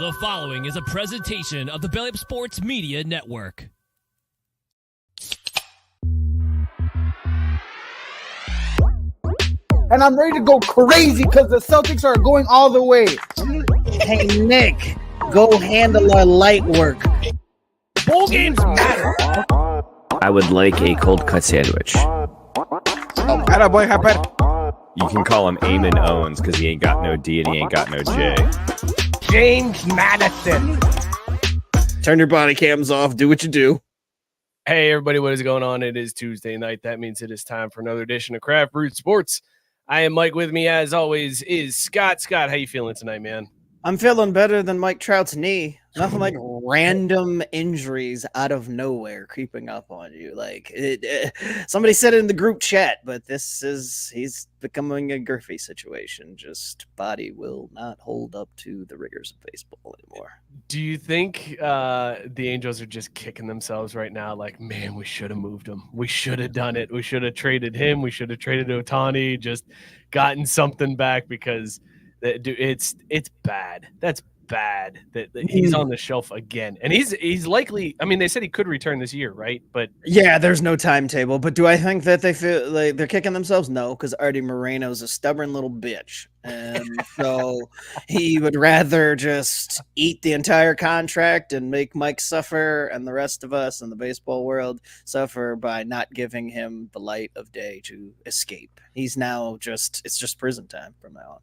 The following is a presentation of the Belly Up Sports Media Network. And I'm ready to go crazy because the Celtics are going all the way. Hey, Nick, go handle our light work. Bowl games matter. I would like a cold cut sandwich. Attaboy, happen. You can call him Eamon Owens because he ain't got no D and he ain't got no J. James Madison. Turn your body cams off. Do what you do. Hey, everybody, what is going on? It is Tuesday night. That means it is time for another edition of Craft Brewed Sports. I am Mike. With me, as always, is Scott. Scott, how you feeling tonight, man? I'm feeling better than Mike Trout's knee. Nothing like random injuries out of nowhere creeping up on you. Like somebody said it in the group chat, but he's becoming a Griffey situation. Just body will not hold up to the rigors of baseball anymore. Do you think the Angels are just kicking themselves right now? Like, man, we should have moved him. We should have done it. We should have traded him. We should have traded Ohtani, just gotten something back because it's bad. That's bad that he's on the shelf again, and he's likely. I mean, they said he could return this year, right? But yeah, there's no timetable. But do I think that they feel like they're kicking themselves? No, because Artie Moreno's a stubborn little bitch, and so he would rather just eat the entire contract and make Mike suffer, and the rest of us in the baseball world suffer by not giving him the light of day to escape. He's now it's just prison time from now on.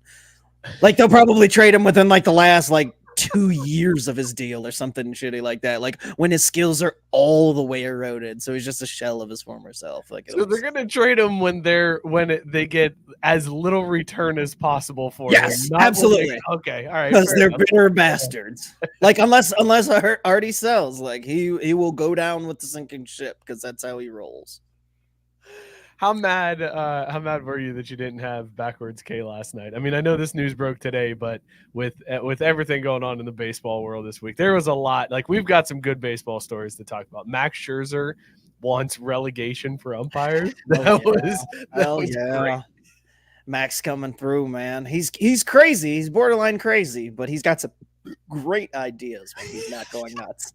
Like, they'll probably trade him within like the last 2 years of his deal or something shitty like that. Like when his skills are all the way eroded, so he's just a shell of his former self. So they're gonna trade him when they get as little return as possible for him. Yes, absolutely. Okay, all right. Because they're bitter bastards. Like unless Artie sells, like he will go down with the sinking ship because that's how he rolls. How mad were you that you didn't have backwards K last night? I mean, I know this news broke today, but with everything going on in the baseball world this week, there was a lot. Like, we've got some good baseball stories to talk about. Max Scherzer wants relegation for umpires. That was great. Max coming through, man. He's crazy. He's borderline crazy, but he's got some great ideas when he's not going nuts.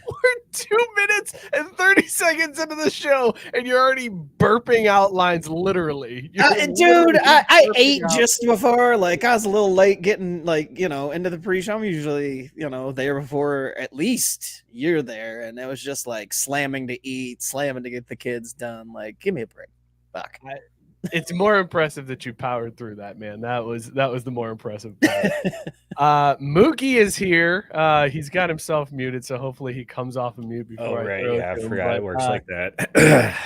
We're 2 minutes and 30 seconds into the show, and you're already burping out lines, literally. Dude, I ate just before. Like, I was a little late getting, into the pre-show. I'm usually, there before at least you're there, and it was just, slamming to eat, slamming to get the kids done. Like, give me a break. Fuck. It's more impressive that you powered through that, man. That was the more impressive part. Mookie is here. He's got himself muted, so hopefully he comes off of mute before I forgot it works like that.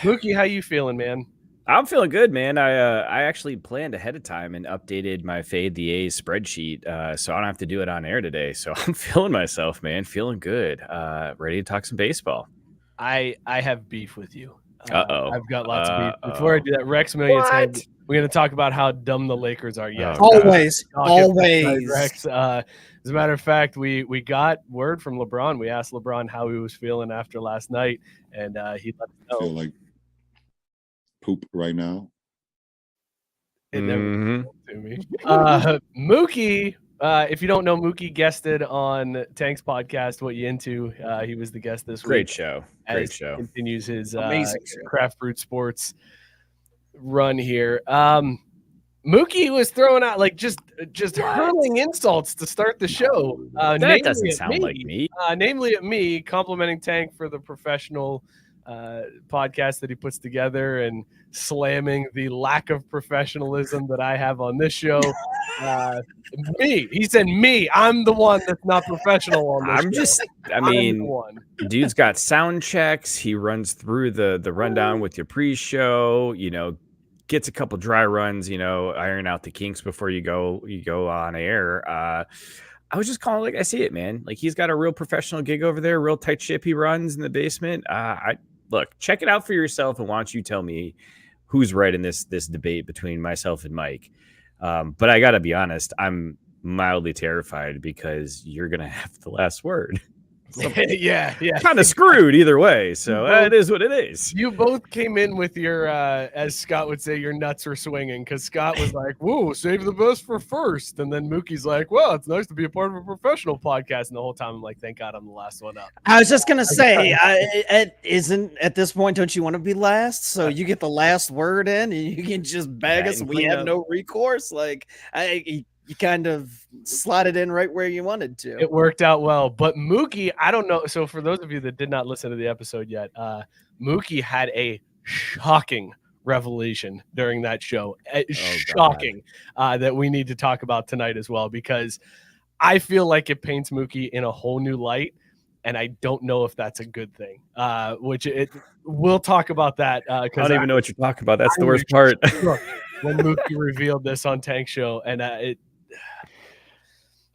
Mookie, how you feeling, man? I'm feeling good, man. I actually planned ahead of time and updated my Fade the A's spreadsheet, so I don't have to do it on air today. So I'm feeling myself, man. Feeling good. Ready to talk some baseball. I have beef with you. I've got lots of beef. Before I do that, Rex Million said we're going to talk about how dumb the Lakers are. Yeah, always. Rex. As a matter of fact, we got word from LeBron. We asked LeBron how he was feeling after last night, and he let us know. I feel like poop right now. It never to me. Mookie. If you don't know, Mookie guested on Tank's podcast, What You Into. He was the guest this week. Great show. Continues his amazing Craft Brewed Sports run here. Mookie was throwing out just hurling insults to start the show. That doesn't sound like me. Namely at me, complimenting Tank for the professional podcast that he puts together and slamming the lack of professionalism that I have on this show. He said me. I'm the one that's not professional on this show. Dude's got sound checks. He runs through the rundown with your pre-show, gets a couple dry runs, iron out the kinks before you go on air. I was just calling like I see it, man. Like, he's got a real professional gig over there, real tight ship he runs in the basement. Look, check it out for yourself, and why don't you tell me who's right in this debate between myself and Mike. But I got to be honest, I'm mildly terrified because you're going to have the last word. yeah. Kind of screwed either way. So it is what it is. You both came in with your, as Scott would say, your nuts were swinging because Scott was like, "Whoa, save the best for first," and then Mookie's like, "Well, it's nice to be a part of a professional podcast." And the whole time I'm like, "Thank God I'm the last one up." I was just gonna say, isn't at this point, don't you want to be last? So you get the last word in, and you can just bag us. and We clean have up. no recourse. Like you kind of slotted in right where you wanted to. It worked out well, but Mookie, I don't know. So for those of you that did not listen to the episode yet, Mookie had a shocking revelation during that show. Shocking that we need to talk about tonight as well, because I feel like it paints Mookie in a whole new light, and I don't know if that's a good thing. We'll talk about that. I don't even know what you're talking about. That's the worst part. When Mookie revealed this on Tank Show, and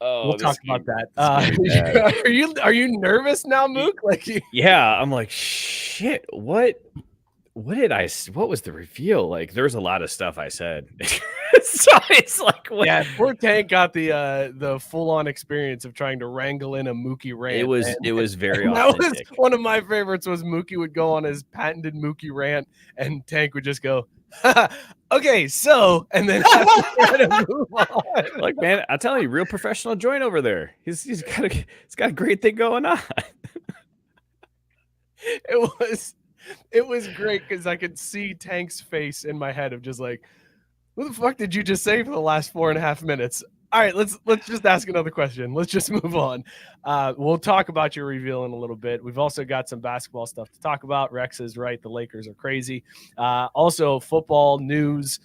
we'll talk about that. Are you nervous now, Mook? Like, yeah, I'm like, shit. What was the reveal? Like, there's a lot of stuff I said. So it's like, what? Yeah, poor Tank got the full on experience of trying to wrangle in a Mookie rant. It was very that authentic. was one of my favorites. Was Mookie would go on his patented Mookie rant, and Tank would just go, "Okay, so," and then move on. Like, man, I tell you, real professional joint over there. He's got a great thing going on. It was great because I could see Tank's face in my head of just like, what the fuck did you just say for the last 4.5 minutes? All right, let's just ask another question. Let's just move on. We'll talk about your reveal in a little bit. We've also got some basketball stuff to talk about. Rex is right. The Lakers are crazy. Also, football news.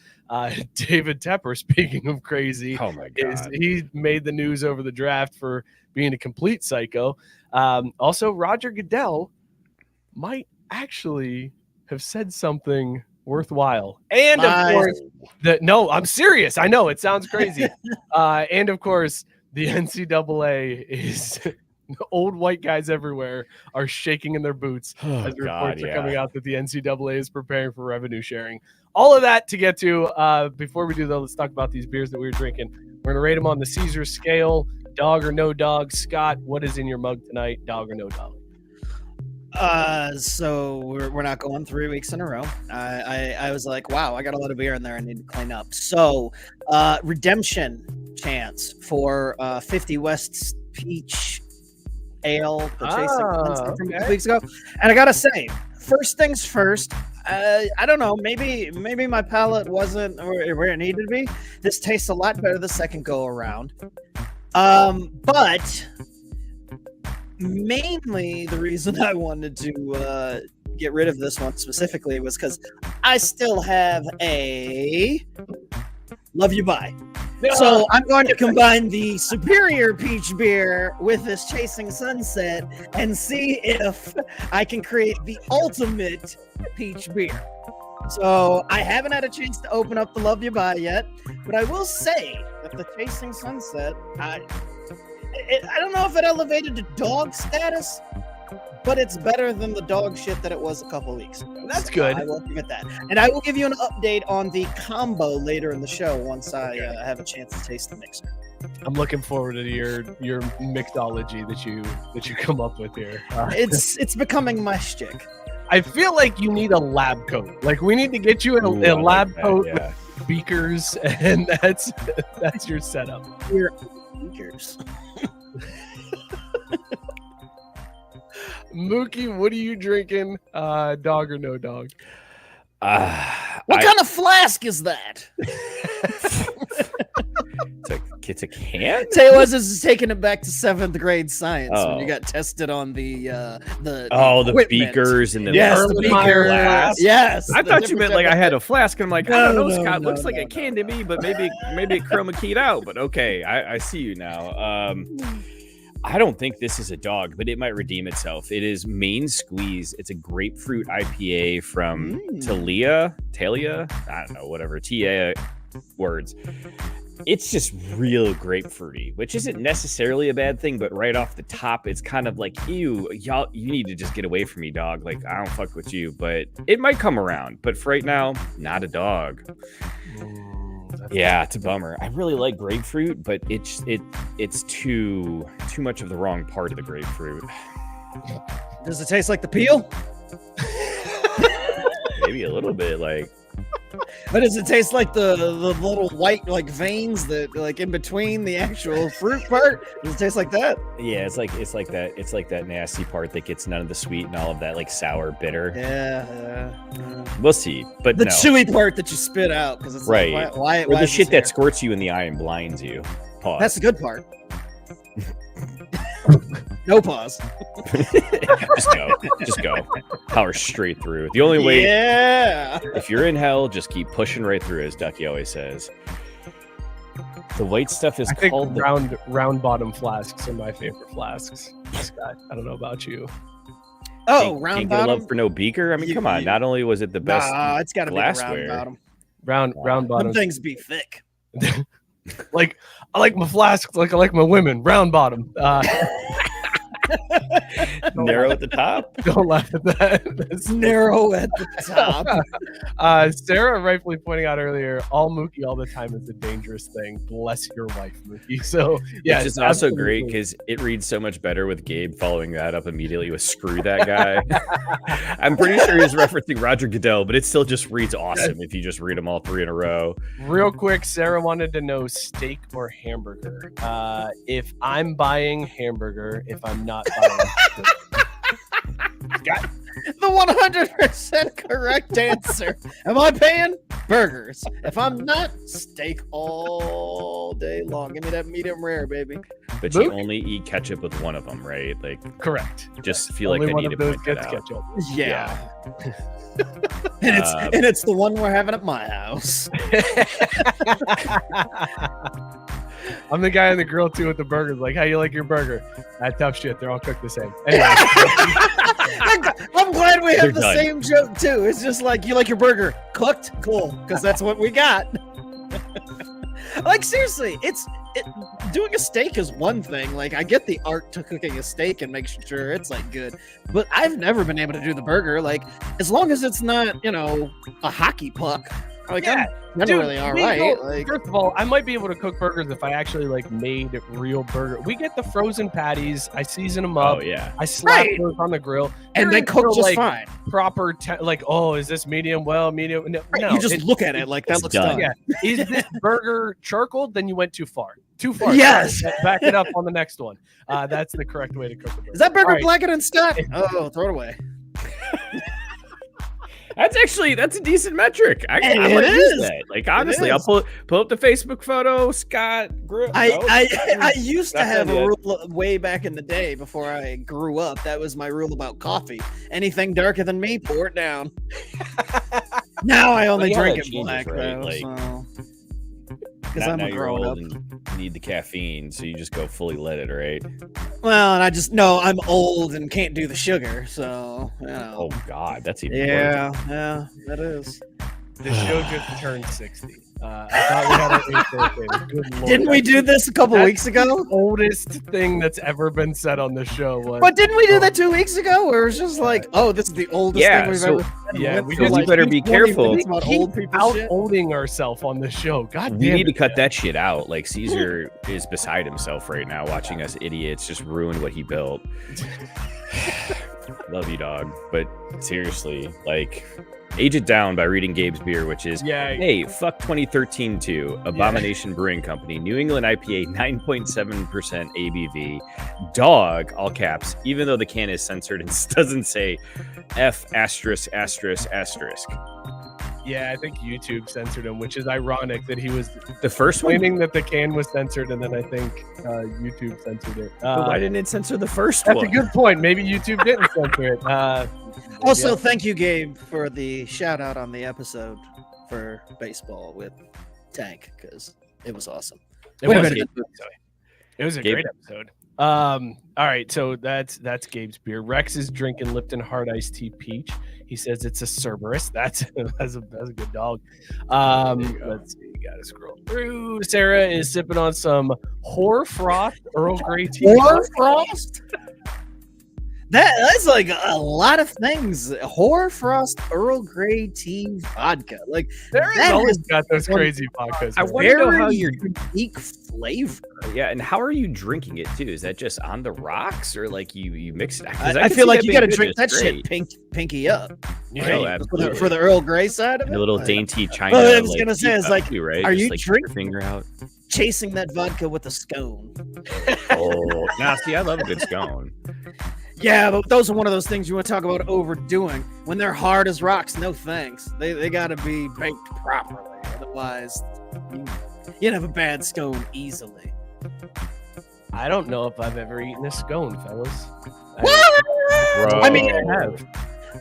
David Tepper, speaking of crazy, Oh my God. he made the news over the draft for being a complete psycho. Also, Roger Goodell might actually have said something worthwhile. And of course, no, I'm serious. I know it sounds crazy. And of course, the NCAA is old white guys everywhere are shaking in their boots as reports are coming out that the NCAA is preparing for revenue sharing. All of that to get to. Before we do though, let's talk about these beers that we were drinking. We're gonna rate them on the Caesar scale. Dog or no dog? Scott, what is in your mug tonight? Dog or no dog? So we're not going 3 weeks in a row. I was like, wow, I got a lot of beer in there. I need to clean up. So, redemption chance for 50 West's Peach Ale, the Chasing from 2 weeks ago. And I gotta say, first things first. I don't know. Maybe my palate wasn't where it needed to be. This tastes a lot better the second go around. But mainly the reason I wanted to get rid of this one specifically was because I still have a Love You Bye. So I'm going to combine the superior peach beer with this Chasing Sunset and see if I can create the ultimate peach beer. So I haven't had a chance to open up the Love You Bye yet, but I will say that the Chasing Sunset, I don't know if it elevated to dog status, but it's better than the dog shit that it was a couple weeks ago. That's good. I will give it that. And I will give you an update on the combo later in the show once I have a chance to taste the mixer. I'm looking forward to your mixology that you come up with here. It's becoming my shtick. I feel like you need a lab coat. Like we need to get you a lab coat with beakers, and that's your setup. Your beakers. Mookie, what are you drinking? Dog or no dog? What kind of flask is that? It's a can? Tell you what, this is taking it back to 7th grade science when you got tested on the equipment. Beakers and the the beakers. Glass. Yes. I thought you meant like I had a flask. And I'm like, I don't know, Scott. No, looks like a can to me, but maybe it chroma keyed out. But okay, I see you now. I don't think this is a dog, but it might redeem itself. It is Main Squeeze. It's a grapefruit IPA from Talia. I don't know, whatever. TA words. It's just real grapefruity, which isn't necessarily a bad thing, but right off the top, it's kind of like, ew, y'all, you need to just get away from me, dog. Like, I don't fuck with you, but it might come around. But for right now, not a dog. Yeah, it's a bummer. I really like grapefruit, but it's too much of the wrong part of the grapefruit. Does it taste like the peel? Maybe a little bit. Like, But does it taste like the little white like veins that like in between the actual fruit part? Does it taste like that? yeah, it's like that nasty part that gets none of the sweet and all of that like sour bitter. Yeah. We'll see, but The no. chewy part that you spit out because it's Right. like why Or the is shit this that squirts you in the eye and blinds you. Pause. That's the good part. No pause. Just go. Power straight through. The only way, Yeah. if you're in hell, just keep pushing right through, as Ducky always says. The white stuff is I think called the round bottom flasks are my favorite flasks. Scott, I don't know about you. Oh, Can't round get a love bottom. for no beaker. I mean, You- come on. you- Not only was it the best, Nah, it's got to be the round glassware. bottom. Round Them bottom. things be thick. Like I like my flasks like I like my women. Round bottom. narrow at the top. Don't laugh at that. It's narrow at the top. Sarah rightfully pointing out earlier, all Mookie all the time is a dangerous thing. Bless your wife, Mookie. So yeah, Which is also great because it reads so much better with Gabe following that up immediately with "screw that guy." I'm pretty sure he's referencing Roger Goodell, but it still just reads awesome if you just read them all three in a row. Real quick, Sarah wanted to know steak or hamburger. If I'm buying hamburger, if I'm not buying The 100% correct answer. Am I paying? Burgers. If I'm not, steak all day long. Give me that medium rare, baby. But Luke? you only eat ketchup with one of them, right? Like, correct. just feel like Only I one need of to those point that gets out. ketchup. Yeah. And it's the one we're having at my house. I'm the guy on the grill too with the burgers. Like, how you like your burger? That tough shit. They're all cooked the same. Anyway, I'm glad we They're have the done. same joke too. It's just like, you like your burger cooked? Cool, because that's what we got. Like seriously, doing a steak is one thing. Like I get the art to cooking a steak and making sure it's like good, but I've never been able to do the burger. Like as long as it's not, a hockey puck. Like Yeah, I'm generally all right. Like first of all, I might be able to cook burgers if I actually like made real burger. We get the frozen patties. I season them up. Oh yeah. I slap Right. those on the grill, and There they is cook no, just like, fine. proper like, oh, is this medium well, medium? No, Right, no, you just it's- look at it like that it's looks done. done. Yeah. Is this burger charcoal? Then you went too far. Too far. Yes. Back it up on the next one. That's the correct way to cook a burger. Is that burger All right. blackened and Scott? Oh, throw it away. That's a decent metric. I It would use is. that. Like honestly, I'll is. pull up the Facebook photo. Scott grew. I used to Not have done a yet. rule way back in the day before I grew up. That was my rule about coffee. Anything darker than me, pour it down. Now I only Well, yeah, drink that it changes, black right? though. Like, Because I'm now a you're grown up. old and need the caffeine, so you just go fully leaded, right? Well, and I just know I'm old and can't do the sugar, so Oh God, that's even worse. yeah, that is. The show just turned 60. I thought we had our 8th birthday. Good Lord. Didn't we do this a couple That's weeks ago? The oldest thing that's ever been said on the show was. But didn't we do that 2 weeks ago? Where it was just like, oh, this is the oldest Yeah, thing we've so- ever said. Yeah, Went we through, just you like, better be 20 careful. minutes about old people shit. Out-owning ourselves on the show. God You damn need to it. cut that shit out. Like Caesar is beside himself right now, watching us idiots just ruin what he built. Love you, dog. But seriously, like, age it down by reading Gabe's beer, which is Yeah. hey, fuck 2013 too. Abomination Brewing Company, New England IPA, 9.7% ABV. Dog, all caps, even though the can is censored and doesn't say F asterisk asterisk asterisk. Yeah, I think YouTube censored him, which is ironic that he was The first one. claiming that the can was censored, and then I think YouTube censored it. But why didn't it censor the first That's one? a good point. Maybe YouTube didn't censor it. Also, yeah. thank you, Gabe, for the shout out on the episode for baseball with Tank because it was awesome. It Wait a was, minute. it was a Gabe- great episode. All right, so that's Gabe's beer. Rex is drinking Lipton Hard Iced Tea Peach. He says it's a Cerberus. That's a good dog. Let's see, gotta scroll through. Sarah is sipping on some Hoarfrost Earl Grey tea. Or Frost? That's like a lot of things. Hoarfrost Earl Grey tea vodka. Like There that always is got those crazy vodkas. I man. want to know how very you're. unique flavor. Yeah, and how are you drinking it too? Is that just on the rocks, or like you mix it? 'Cause I can feel see like that you being got to good drink that just shit straight. pinky up. Oh, Right? absolutely. For the Earl Grey side of it. The little Like, dainty China. I was gonna like, say, it's teacup like, too, right? are Just, you like, keep your drink- finger out? chasing that vodka with a scone. Oh, nah, see, I love a good scone. Yeah, but those are one of those things you want to talk about overdoing. When they're hard as rocks, no thanks. They got to be baked properly. Otherwise, you'd have a bad scone easily. I don't know if I've ever eaten a scone, fellas. Bro. I mean, I have.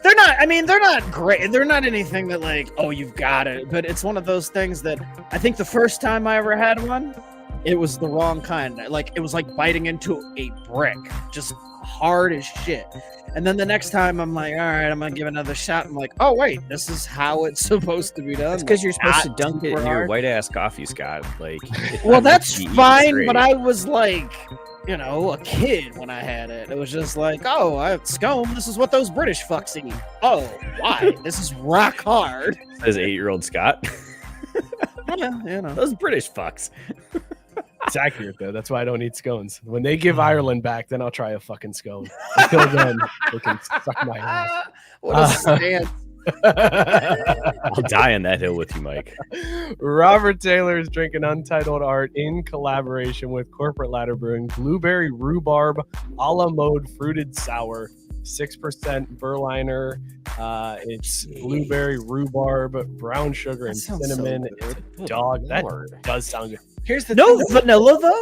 They're not. I mean, they're not great. They're not anything that like, oh, you've got it. But it's one of those things that I think the first time I ever had one, it was the wrong kind. Like it was like biting into a brick, just hard as shit. And then the next time, I'm like, all right, I'm gonna give it another shot. I'm like, oh wait, this is how it's supposed to be done. It's because you're supposed to Not dunk it super in your hard. white ass coffee, Scott. Like, Well, that's you eat fine, straight. but I was like, you know, a kid when I had it. It was just like, oh, I have scone. This is what those British fucks eat. Oh, why? This is rock hard. Says 8-year-old Scott. Yeah, you know. Those British fucks. It's accurate though. That's why I don't eat scones. When they give Ireland back, then I'll try a fucking scone. Until then, they can suck my ass. What a stance. I'll die on that hill with you, Mike. Robert Taylor is drinking Untitled Art in collaboration with Corporate Ladder Brewing Blueberry Rhubarb a la mode fruited sour, 6% Berliner. It's blueberry rhubarb, brown sugar, and That sounds so cinnamon. good. It's a dog. That does sound good. Here's the No thing. vanilla though.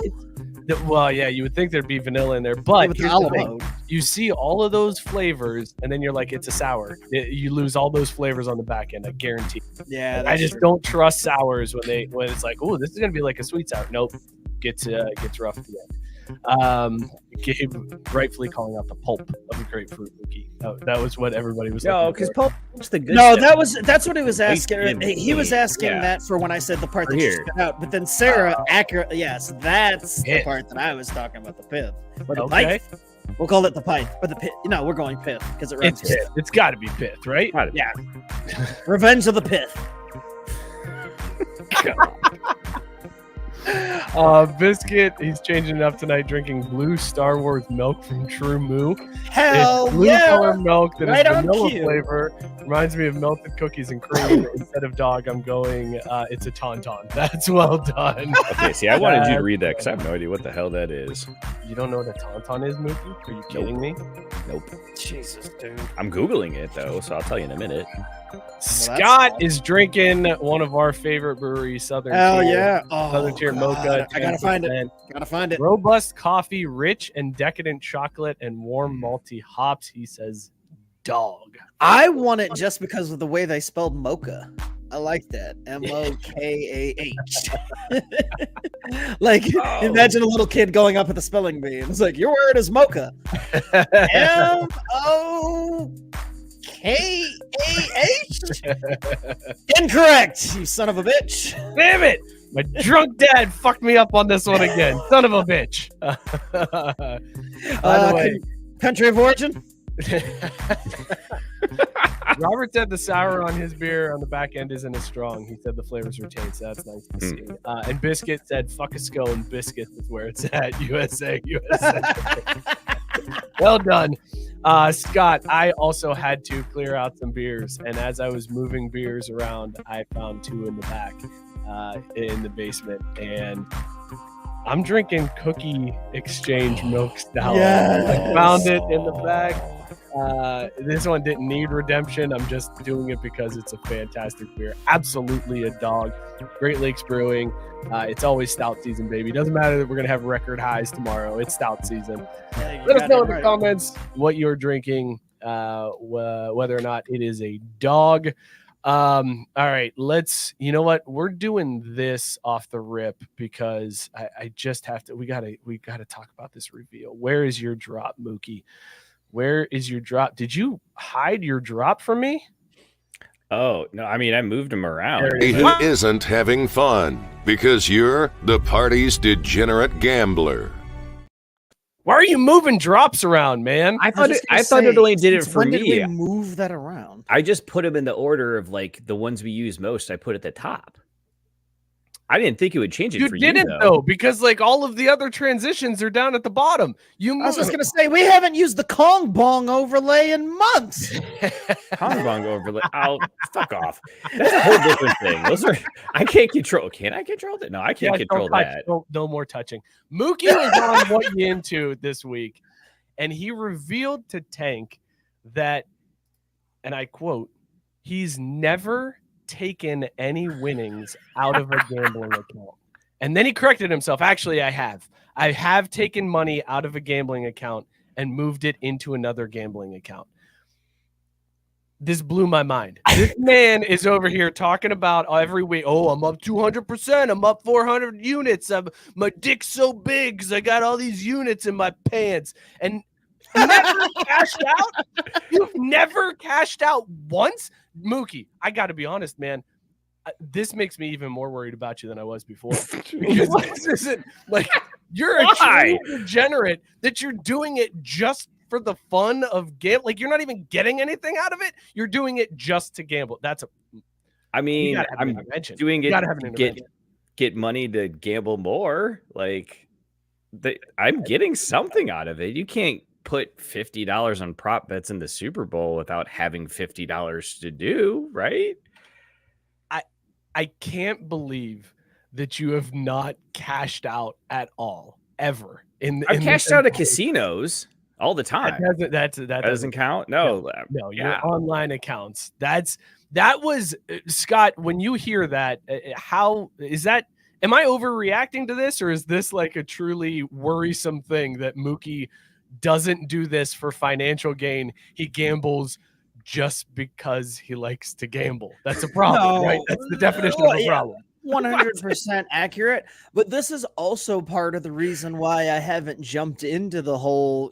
Well, yeah, you would think there'd be vanilla in there, but With here's the the olive thing. oil. You see all of those flavors, and then you're like, it's a sour. You lose all those flavors on the back end, I guarantee. Yeah, I that's just true. don't trust sours when it's like, oh, this is gonna be like a sweet sour. Nope, gets rough at the end. Gabe rightfully calling out the pulp of a grapefruit cookie. That was what everybody was. No, looking because for. Pulp's the good No, stuff. that's what he was Wait, asking. wait, He was wait. asking Yeah. that for when I said the part that Here. you spit out. But then Sarah accurately, yes, that's the Pith. part that I was talking about, the pith. Or the Okay. pith. We'll call it the pith. Or the pith. No, we're going pith because it runs. It's pith. It's got to be pith, right? Yeah. Revenge of the Pith. Biscuit, he's changing it up tonight, drinking blue Star Wars milk from True Moo. Hell It's blue yeah. color milk that is Right on vanilla cue. flavor. Reminds me of melted cookies and cream. Instead of dog, I'm going, it's a tauntaun. That's well done. Okay, see, I wanted you to read that because I have no idea what the hell that is. You don't know what a tauntaun is, Mookie? Are you kidding me? Nope. Jesus, dude. I'm Googling it, though, so I'll tell you in a minute. Scott awesome. is drinking one of our favorite breweries, Southern Hell Tier. yeah. Oh, Southern Tier God. Mocha. I gotta find it. 10%. Gotta find it. Robust coffee, rich and decadent chocolate, and warm malty hops. He says, dog. I want it just because of the way they spelled mocha. I like that. MOKAH. Like, imagine a little kid going up with a spelling bee and it's like, your word is mocha. MOKAH? Incorrect, you son of a bitch. Damn it! My drunk dad fucked me up on this one again. Son of a bitch. By the way, Country of origin? Robert said the sour on his beer on the back end isn't as strong. He said the flavors retain, so that's nice to see. And Biscuit said, fuck a scone. Biscuit is where it's at. USA. Well done. Scott, I also had to clear out some beers. And as I was moving beers around, I found two in the back in the basement. And I'm drinking Cookie Exchange Milk Stout. Yes. I found it in the back. This one didn't need redemption. I'm just doing it because it's a fantastic beer. Absolutely a dog. Great Lakes Brewing. It's always stout season, baby. Doesn't matter that we're going to have record highs tomorrow. It's stout season. Let us know in the comments what you're drinking, whether or not it is a dog. All right, you know what? We're doing this off the rip because I just have to, we gotta talk about this reveal. Where is your drop, Mookie? Where is your drop? Did you hide your drop from me? Oh, no, I mean, I moved him around. Who isn't having fun because you're the party's degenerate gambler. Why are you moving drops around, man? I thought it only did it for when me. Did we move that around? I just put them in the order of like the ones we use most. I put at the top. I didn't think it would change it for you. You didn't though, because like all of the other transitions are down at the bottom. I was just gonna say we haven't used the Kong Bong overlay in months. Kong Bong overlay. Oh, fuck off. That's a whole different thing. Those are I can't control. Can I control that? No, I can't control that. No more touching. Mookie was on What You Into this week, and he revealed to Tank that, and I quote, he's never taken any winnings out of a gambling account. And then he corrected himself. Actually, I have taken money out of a gambling account and moved it into another gambling account. This blew my mind. This man is over here talking about every week. Oh, I'm up 200%. I'm up 400 units. My dick's so big because I got all these units in my pants. And never cashed out. You've never cashed out once. Mookie, I got to be honest, man. This makes me even more worried about you than I was before. Because this isn't like you're a true degenerate that you're doing it just for the fun of gambling. Like you're not even getting anything out of it. You're doing it just to gamble. I'm doing it to get money to gamble more. Like I'm getting something out of it. You can't put $50 on prop bets in the Super Bowl without having $50 to do, right? I can't believe that you have not cashed out at all ever. I've cashed out at casinos all the time. That doesn't count. No, your online accounts. That was Scott. When you hear that, how is that? Am I overreacting to this, or is this like a truly worrisome thing that Mookie doesn't do this for financial gain? He gambles just because he likes to gamble. That's a problem, right? That's the definition of a problem. 100% accurate. But this is also part of the reason why I haven't jumped into the whole,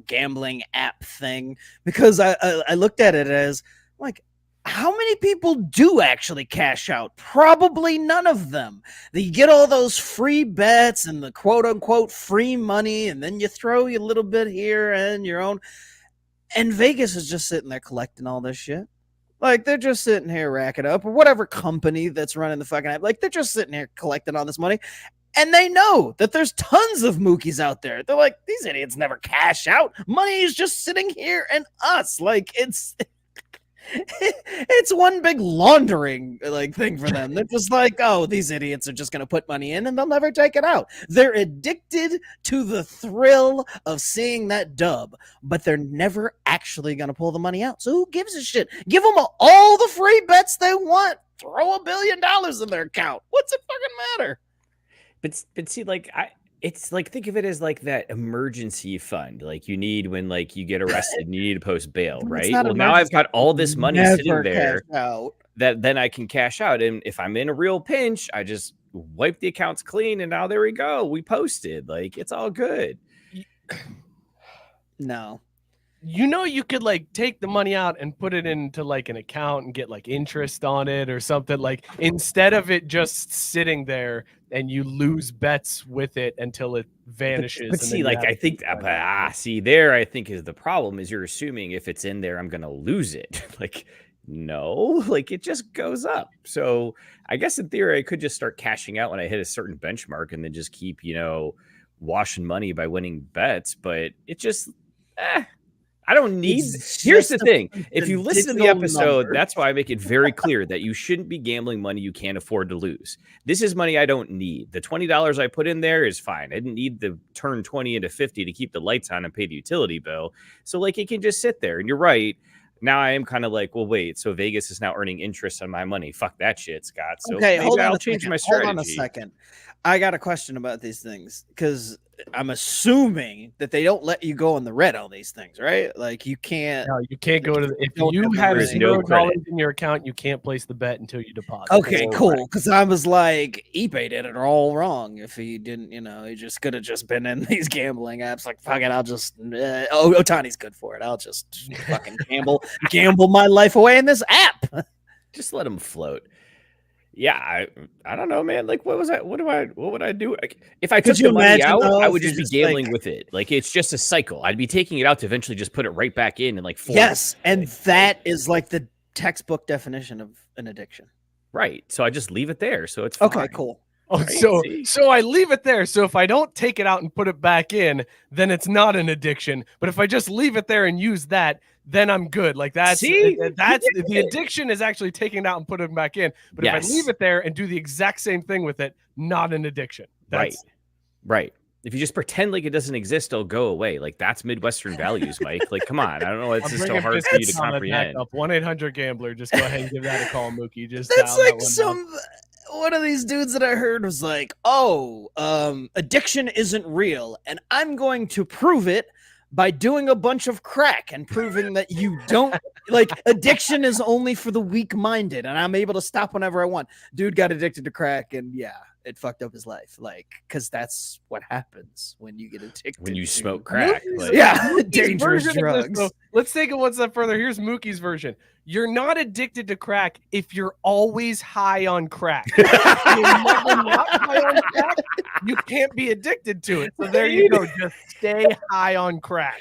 gambling app thing, because I looked at it as like, how many people do actually cash out? Probably none of them. You get all those free bets and the quote unquote free money, and then you throw a little bit here and your own. And Vegas is just sitting there collecting all this shit. Like, they're just sitting here racking up, or whatever company that's running the fucking app. Like, they're just sitting here collecting all this money. And they know that there's tons of Mookies out there. They're like, these idiots never cash out. Money is just sitting here and us. Like, it's one big laundering thing for them. They're just like, oh, these idiots are just going to put money in and they'll never take it out. They're addicted to the thrill of seeing that dub, but they're never actually going to pull the money out. So who gives a shit? Give them all the free bets they want. Throw $1 billion in their account. What's it fucking matter? But see, it's like, think of it as like that emergency fund, like you need when you get arrested and you need to post bail, right? Well, now I've got all this money sitting there that then I can cash out. And if I'm in a real pinch, I just wipe the accounts clean and now there we go. We posted. Like, it's all good. No. You could take the money out and put it into an account and get interest on it or something, instead of it just sitting there and you lose bets with it until it vanishes. But see, I think there I think is the problem is you're assuming if it's in there, I'm going to lose it. No, it just goes up. So I guess in theory, I could just start cashing out when I hit a certain benchmark and then just keep, washing money by winning bets. But it just, I don't need. Here's the thing. If you listen to the episode, that's why I make it very clear that you shouldn't be gambling money you can't afford to lose. This is money I don't need. The $20 I put in there is fine. I didn't need to turn 20 into 50 to keep the lights on and pay the utility bill. So it can just sit there. And you're right. Now I am kind of well, wait. So Vegas is now earning interest on my money. Fuck that shit, Scott. So okay, I'll change my strategy. Hold on a second. I got a question about these things because I'm assuming that they don't let you go in the red on these things, right? You can't. No, you can't go to. If you have $0 in your account, you can't place the bet until you deposit. Okay, cool. Because I was like, eBay did it all wrong. If he didn't, he just could have just been in these gambling apps. Fuck it, I'll just. Otani's good for it. I'll just fucking gamble my life away in this app. Just let him float. Yeah, I don't know, man. Like, what would I do? Like, if I took you the money imagine, out, though, I if would you're just be just, like- gambling with it. Like, it's just a cycle. I'd be taking it out to eventually just put it right back in like 4 Yes, and months. that is like the textbook definition of an addiction. Right. So I just leave it there. So it's Okay, fine. cool. Oh, Right, so see? so I leave it there. So if I don't take it out and put it back in, then it's not an addiction. But if I just leave it there and use that, then I'm good. Like that's See? that's the addiction is actually taking it out and putting it back in. But if I leave it there and do the exact same thing with it, not an addiction. That's Right. If you just pretend like it doesn't exist, it'll go away. Like that's Midwestern values, Mike. Like, come on. I don't know. It's just so hard for you to comprehend. 1-800-GAMBLER. Just go ahead and give that a call, Mookie. Just That's dial like that one down. one of these dudes that I heard was like, "Oh, addiction isn't real, and I'm going to prove it by doing a bunch of crack and proving that you don't like addiction is only for the weak-minded, and I'm able to stop whenever I want." Dude got addicted to crack, and yeah, it fucked up his life. Like, because that's what happens when you get addicted. When you to- smoke crack. Like, yeah, Mookie's dangerous version of this, drugs. though, let's take it one step further. Here's Mookie's version. You're not addicted to crack if you're always high on crack. If you're never not high on crack, you can't be addicted to it. So there you go. Just stay high on crack.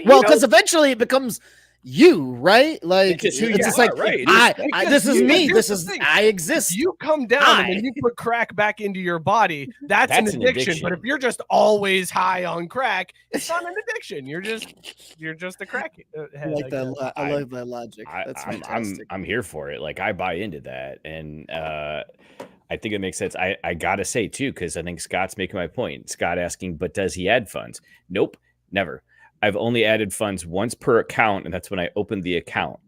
Well, because eventually it becomes you, right? Like It's just who you just are, like right. this is me. Here's This the is thing. I exist. You come down and then you put crack back into your body. That's an addiction. But if you're just always high on crack, it's not an addiction. You're just a crack I head. like that. guess. I like that logic. That's I'm fantastic. I'm here for it. Like I buy into that, and I think it makes sense. I gotta say too, because I think Scott's making my point. Scott asking, but does he add funds? Nope, never. I've only added funds once per account, and that's when I opened the account.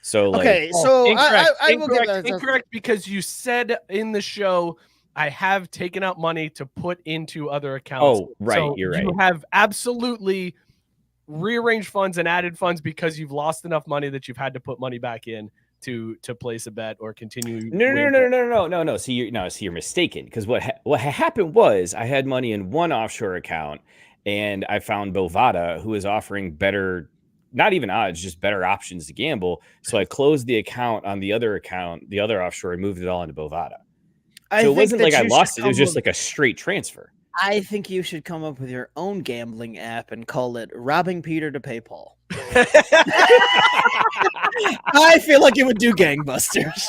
So like, Okay, so Incorrect. I will give Incorrect. that. Incorrect, because you said in the show I have taken out money to put into other accounts. Oh, right, So you're you right. have absolutely rearranged funds and added funds because you've lost enough money that you've had to put money back in to place a bet or continue. No. See, you're mistaken. Because what happened was I had money in one offshore account, and I found Bovada, who is offering better, not even odds, just better options to gamble. So I closed the account on the other offshore, and moved it all into Bovada. So it wasn't like I lost it. It was just like a straight transfer. I think you should come up with your own gambling app and call it "Robbing Peter to Pay Paul." I feel like it would do gangbusters.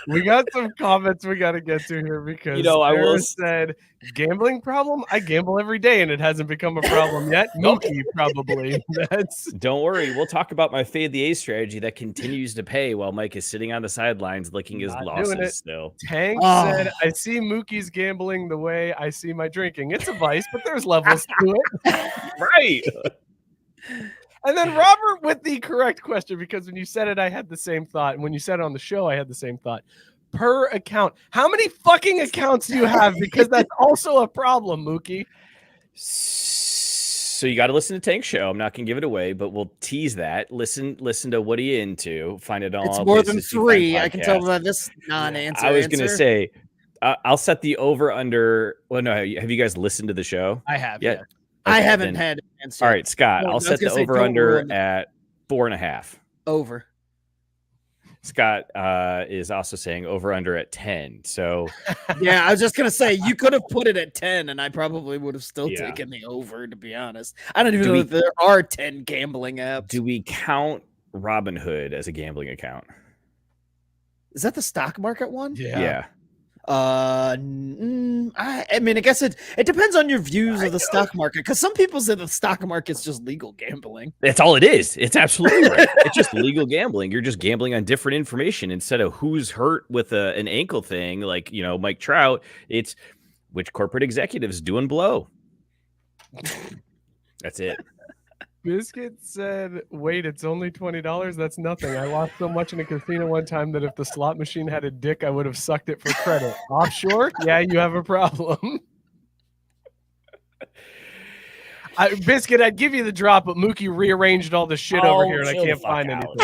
We got some comments we got to get to here because I will said gambling problem. I gamble every day and it hasn't become a problem yet. Mookie probably. Don't worry. We'll talk about my fade the A strategy that continues to pay while Mike is sitting on the sidelines licking his losses still. Tank said, I see Mookie's gambling the way I see my drinking. It's a vice, but there's levels to it. Right. And then Robert with the correct question, because when you said it, I had the same thought. And when you said it on the show, I had the same thought. Per account. How many fucking accounts do you have? Because that's also a problem, Mookie. So you got to listen to Tank's show. I'm not going to give it away, but we'll tease that. Listen to what are you into. Find it all. It's more than 3. I can tell by this non-answer. I was going to say, I'll set the over under. Well, no, have you guys listened to the show? I have. Yeah. Yeah. I Okay, haven't then- had an answer. All right, Scott. No, I I'll was set the gonna say over don't under ruin it. at 4.5. Over. Scott is also saying over under at 10. So Yeah, I was just gonna say you could have put it at 10, and I probably would have still Yeah. taken the over. To be honest, I don't even Do know we- if there are 10 gambling apps. do we count Robinhood as a gambling account? Is that the stock market one? Yeah. I mean, I guess it depends on your views of the stock market, because some people say the stock market's just legal gambling. That's all it is. It's absolutely right. It's just legal gambling. You're just gambling on different information instead of who's hurt with an ankle thing, like Mike Trout. It's which corporate executives doing blow. That's it. Biscuit said, wait, it's only $20. That's nothing. I lost so much in a casino one time that if the slot machine had a dick, I would have sucked it for credit. Offshore? Yeah, you have a problem. Biscuit, I'd give you the drop, but Mookie rearranged all the shit over here, and I chill the can't fuck find out. anything.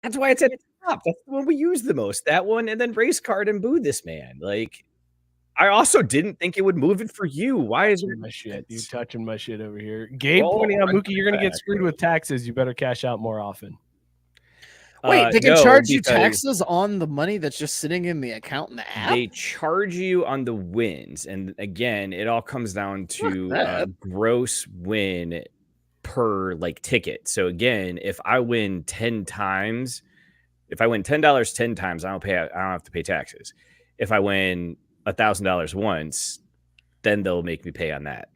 That's why it's at the top. That's the one we use the most. That one, and then race card and boo this man. Like, I also didn't think it would move it for you. Why is it My shit. You touching my shit over here. Gabe Well, pointing out, I'm Mookie, you're going to get back. screwed with taxes. You better cash out more often. Wait, they can No, charge you because taxes on the money that's just sitting in the account in the app? they charge you on the wins, and again, it all comes down to that. gross win per like ticket. So again, if I win 10 times, if I win $10 10 times, I don't have to pay taxes. If I win $1,000 once, then they'll make me pay on that.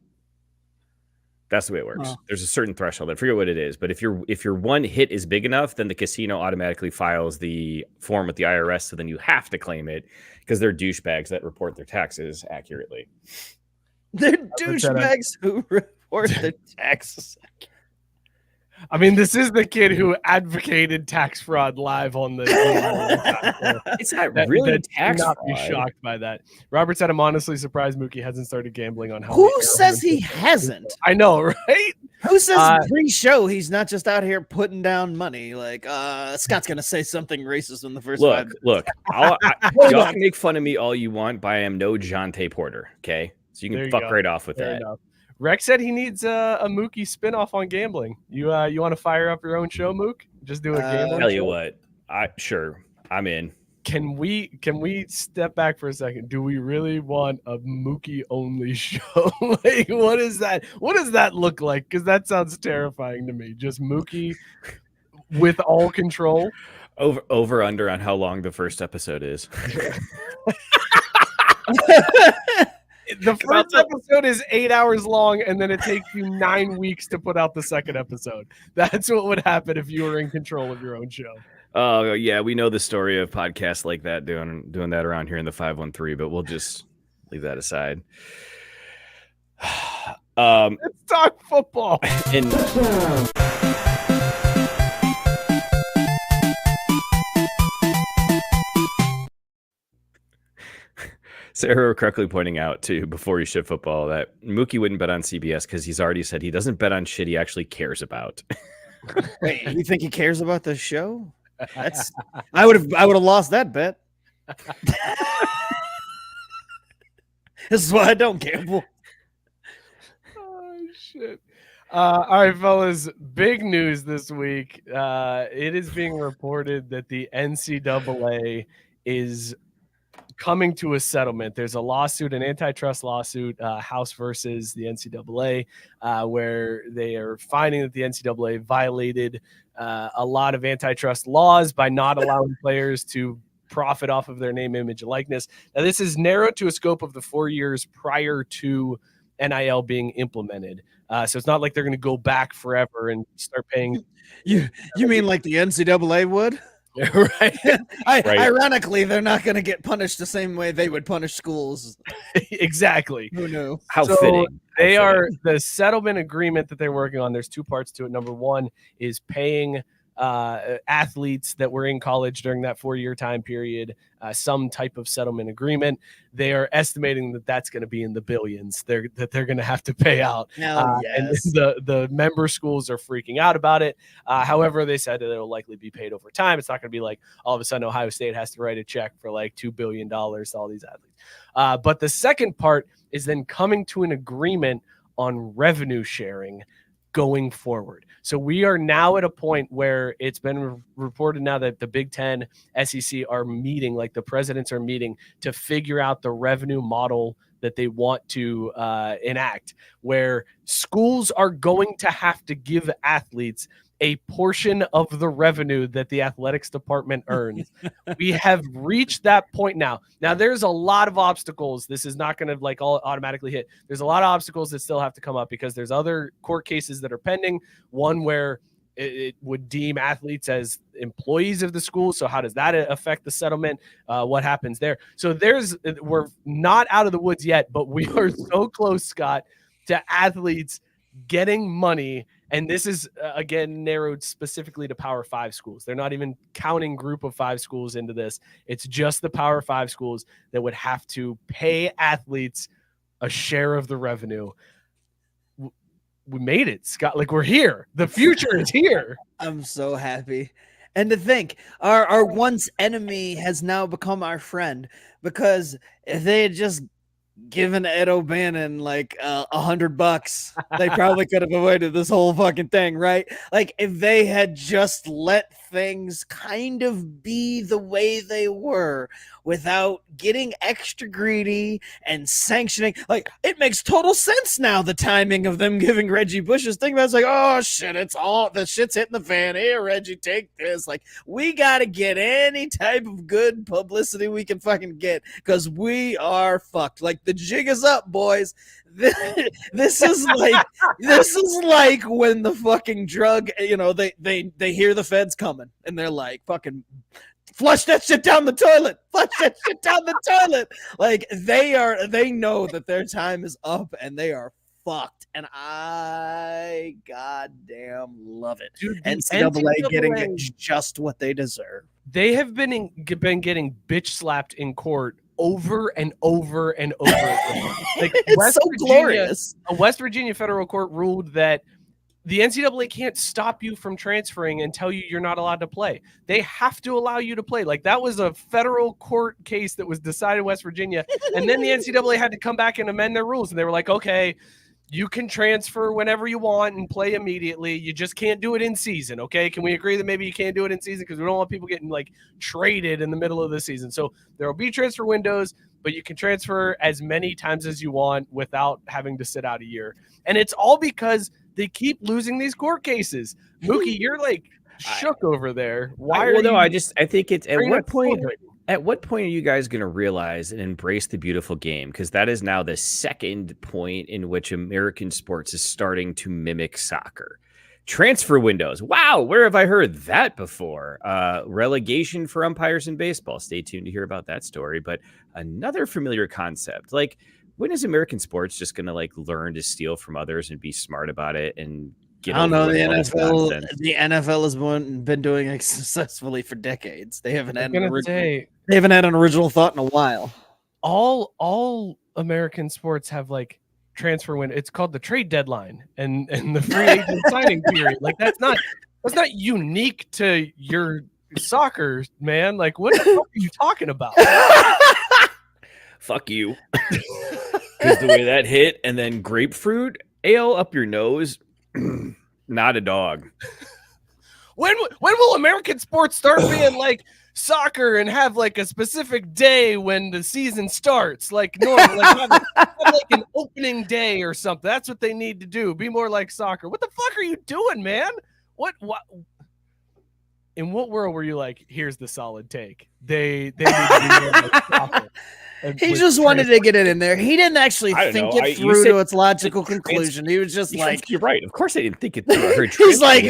That's the way it works. There's a certain threshold. I forget what it is, but if your one hit is big enough, then the casino automatically files the form with the IRS, so then you have to claim it because they're douchebags that report their taxes accurately. They're douchebags who report their taxes. I mean, this is the kid who advocated tax fraud live on the. It's not really tax fraud. Be shocked by that. Robert said, "I'm honestly surprised Mookie hasn't started gambling on how." Who says he hasn't? I know, right? Who says pre-show he's not just out here putting down money? Like Scott's gonna say something racist in the first 5 minutes. Look. Y'all can make fun of me all you want, but I am no Jonte Porter. Okay, so you can fuck right off with that. Enough. Rex said he needs a Mookie spinoff on gambling. You want to fire up your own show, Mook? Just do a gambling. Tell you what, I'm in. Can we step back for a second? Do we really want a Mookie only show? Like, what is that? What does that look like? Because that sounds terrifying to me. Just Mookie with all control. Over under on how long the first episode is. The first episode is 8 hours long, and then it takes you 9 weeks to put out the second episode. That's what would happen if you were in control of your own show. Oh yeah, we know the story of podcasts like that doing that around here in the 513, but we'll just leave that aside. Let's talk football. Sarah correctly pointing out, too, before he shipped football, that Mookie wouldn't bet on CBS because he's already said he doesn't bet on shit he actually cares about. Wait, you think he cares about the show? I would have lost that bet. This is why I don't gamble. Oh shit. All right, fellas, big news this week. It is being reported that the NCAA is coming to a settlement. There's a lawsuit, an antitrust lawsuit, House versus the NCAA, where they are finding that the NCAA violated a lot of antitrust laws by not allowing players to profit off of their name, image, and likeness. Now, this is narrowed to a scope of the 4 years prior to NIL being implemented. So it's not like they're going to go back forever and start paying. You mean like the NCAA would? Right. Ironically, they're not going to get punished the same way they would punish schools. Exactly. Who knew? How fitting. The settlement agreement that they're working on. There's two parts to it. Number one is paying athletes that were in college during that 4-year time period some type of settlement agreement. They are estimating that that's going to be in the billions. They're going to have to pay out. Yes. And the member schools are freaking out about it. However, they said that it'll likely be paid over time. It's not going to be like all of a sudden Ohio State has to write a check for like $2 billion to all these athletes. But the second part is then coming to an agreement on revenue sharing going forward. So we are now at a point where it's been reported now that the Big Ten, SEC are meeting, like the presidents are meeting to figure out the revenue model that they want to enact, where schools are going to have to give athletes a portion of the revenue that the athletics department earns. We have reached that point now. Now, there's a lot of obstacles. This is not going to like all automatically hit. There's a lot of obstacles that still have to come up because there's other court cases that are pending. One where it would deem athletes as employees of the school. So how does that affect the settlement? What happens there? So we're not out of the woods yet, but we are so close, Scott, to athletes getting money. And this is, again, narrowed specifically to Power 5 schools. They're not even counting Group of 5 schools into this. It's just the Power 5 schools that would have to pay athletes a share of the revenue. We made it, Scott. Like, we're here. The future is here. I'm so happy. And to think, our once enemy has now become our friend, because if they had just given Ed O'Bannon like $100, they probably could have avoided this whole fucking thing, right? Like if they had just let things kind of be the way they were without getting extra greedy and sanctioning. Like, it makes total sense now, the timing of them giving Reggie Bush's thing. That's like, oh shit, the shit's hitting the fan. Here, Reggie, take this. Like, we got to get any type of good publicity we can fucking get, because we are fucked. Like, the jig is up, boys. This is like when the fucking drug, they hear the feds coming and they're like, fucking flush that shit down the toilet. Flush that shit down the toilet. Like, they know that their time is up and they are fucked. And I goddamn love it. Dude, NCAA getting just what they deserve. They have been getting bitch slapped in court over and over and over again. Like, It's so glorious. A West Virginia federal court ruled that the NCAA can't stop you from transferring and tell you you're not allowed to play. They have to allow you to play. Like, that was a federal court case that was decided in West Virginia. And then the NCAA had to come back and amend their rules. And they were like, okay, you can transfer whenever you want and play immediately. You just can't do it in season, okay? Can we agree that maybe you can't do it in season because we don't want people getting, like, traded in the middle of the season? So there will be transfer windows, but you can transfer as many times as you want without having to sit out a year. And it's all because they keep losing these court cases. Mookie, you're, like, shook over there. Why? I think it's at what point are you guys going to realize and embrace the beautiful game? Because that is now the second point in which American sports is starting to mimic soccer. Transfer windows. Wow, where have I heard that before? Relegation for umpires in baseball. Stay tuned to hear about that story. But another familiar concept. Like, when is American sports just going to, like, learn to steal from others and be smart about it and get? I don't know. The NFL has been doing it successfully for decades. They haven't had an original thought in a while. All American sports have, like, transfer window. It's called the trade deadline and the free agent signing period. Like, that's not unique to your soccer, man. Like, what the fuck are you talking about? Fuck you. Because the way that hit, and then grapefruit ale up your nose. Not a dog. When will American sports start being like soccer and have, like, a specific day when the season starts? Like, normal, like, have like an opening day or something. That's what they need to do. Be more like soccer. What the fuck are you doing, man? What? In what world were you like, here's the solid take? They need to be more like soccer. He just wanted to get it in there. He didn't actually think it through to its logical conclusion. He was just like, you're right. Of course I didn't think it through. I heard he's like,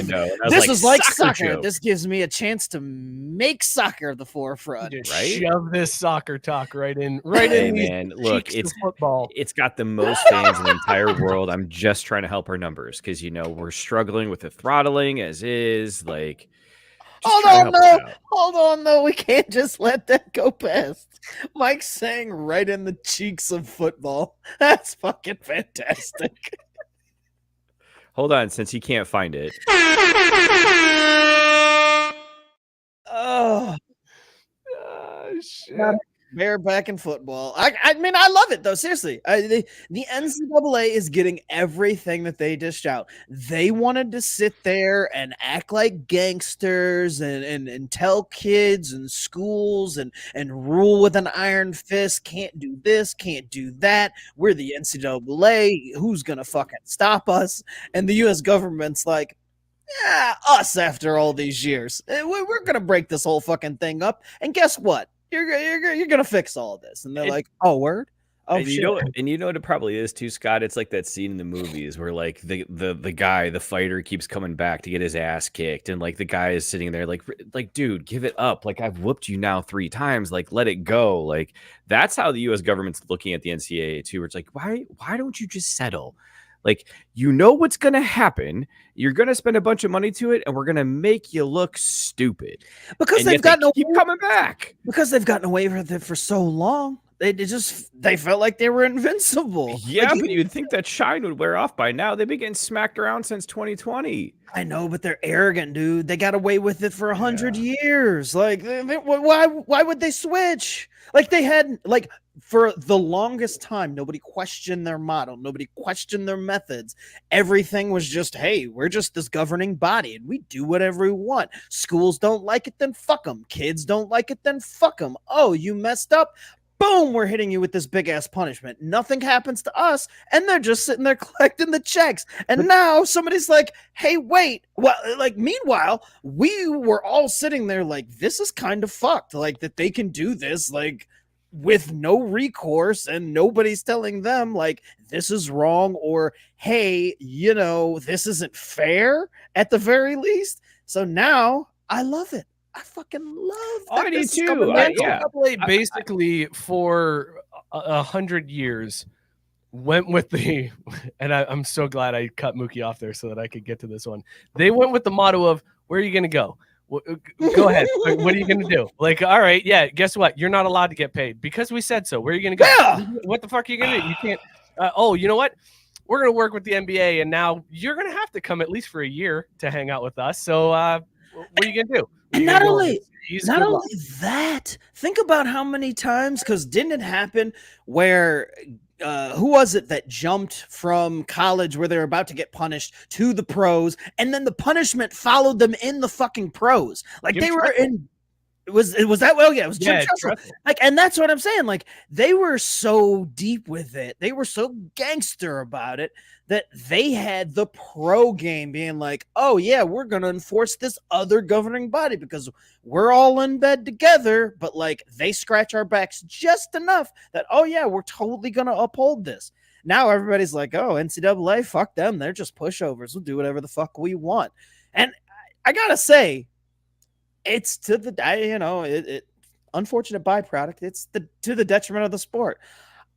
this is like soccer. This gives me a chance to make soccer the forefront. Right? Shove this soccer talk right in. Hey, man, look, it's football. It's got the most fans in the entire world. I'm just trying to help our numbers because, we're struggling with the throttling as is. Like, hold on, though. We can't just let that go past. Mike's saying right in the cheeks of football. That's fucking fantastic. Hold on, since he can't find it. Oh shit. Bear back in football. I mean, I love it, though. Seriously. The NCAA is getting everything that they dished out. They wanted to sit there and act like gangsters and tell kids and schools and rule with an iron fist. Can't do this, can't do that. We're the NCAA. Who's going to fucking stop us? And the U.S. government's like, yeah, us after all these years. We're going to break this whole fucking thing up. And guess what? You're gonna fix all this, and they're like, "Oh, word." Oh, and you know what it probably is too, Scott. It's like that scene in the movies where, like, the guy, the fighter, keeps coming back to get his ass kicked, and, like, the guy is sitting there, like, dude, give it up. Like, I've whooped you now 3 times. Like, let it go. Like, that's how the U.S. government's looking at the NCAA too. Where it's like, why don't you just settle? Like, what's going to happen. You're going to spend a bunch of money to it, and we're going to make you look stupid. Because keep coming back. Because they've gotten away with it for so long. They felt like they were invincible. Yeah, Like, but you'd think that shine would wear off by now. They've been getting smacked around since 2020. I know, but they're arrogant, dude. They got away with it for 100 years. Like, why would they switch? Like, they had, like, for the longest time, nobody questioned their motto. Nobody questioned their methods. Everything was just, hey, we're just this governing body and we do whatever we want. Schools don't like it, then fuck them. Kids don't like it, then fuck them. Oh, you messed up? Boom, we're hitting you with this big ass punishment. Nothing happens to us, and they're just sitting there collecting the checks. And now somebody's like, hey, wait. Well, like, meanwhile, we were all sitting there like, this is kind of fucked. Like, that they can do this, like, with no recourse, and nobody's telling them, like, this is wrong, or hey, this isn't fair at the very least. So now I love it. I fucking love that. I do this is too. coming back. NCAA basically for 100 years went with the, and I'm so glad I cut Mookie off there so that I could get to this one. They went with the motto of, where are you going to go? Go ahead. What are you going to do? Like, all right, yeah, guess what? You're not allowed to get paid because we said so. Where are you going to go? Yeah. What the fuck are you going to do? You can't. Oh, you know what? We're going to work with the NBA, and now you're going to have to come at least for a year to hang out with us. So what are you going to do? And not only that, think about how many times, because didn't it happen where who was it that jumped from college where they were about to get punished to the pros, and then the punishment followed them in the fucking pros? Like, Jim they were Tressel. in. Was that? Well, yeah, it was Jim Tressel. Like, and that's what I'm saying. Like, they were so deep with it, they were so gangster about it, that they had the pro game being like, oh yeah, we're gonna enforce this other governing body because we're all in bed together. But like, they scratch our backs just enough that, oh yeah, we're totally gonna uphold this. Now everybody's like, oh, NCAA, fuck them, they're just pushovers. We'll do whatever the fuck we want. And I gotta say, it's to the unfortunate byproduct. It's to the detriment of the sport.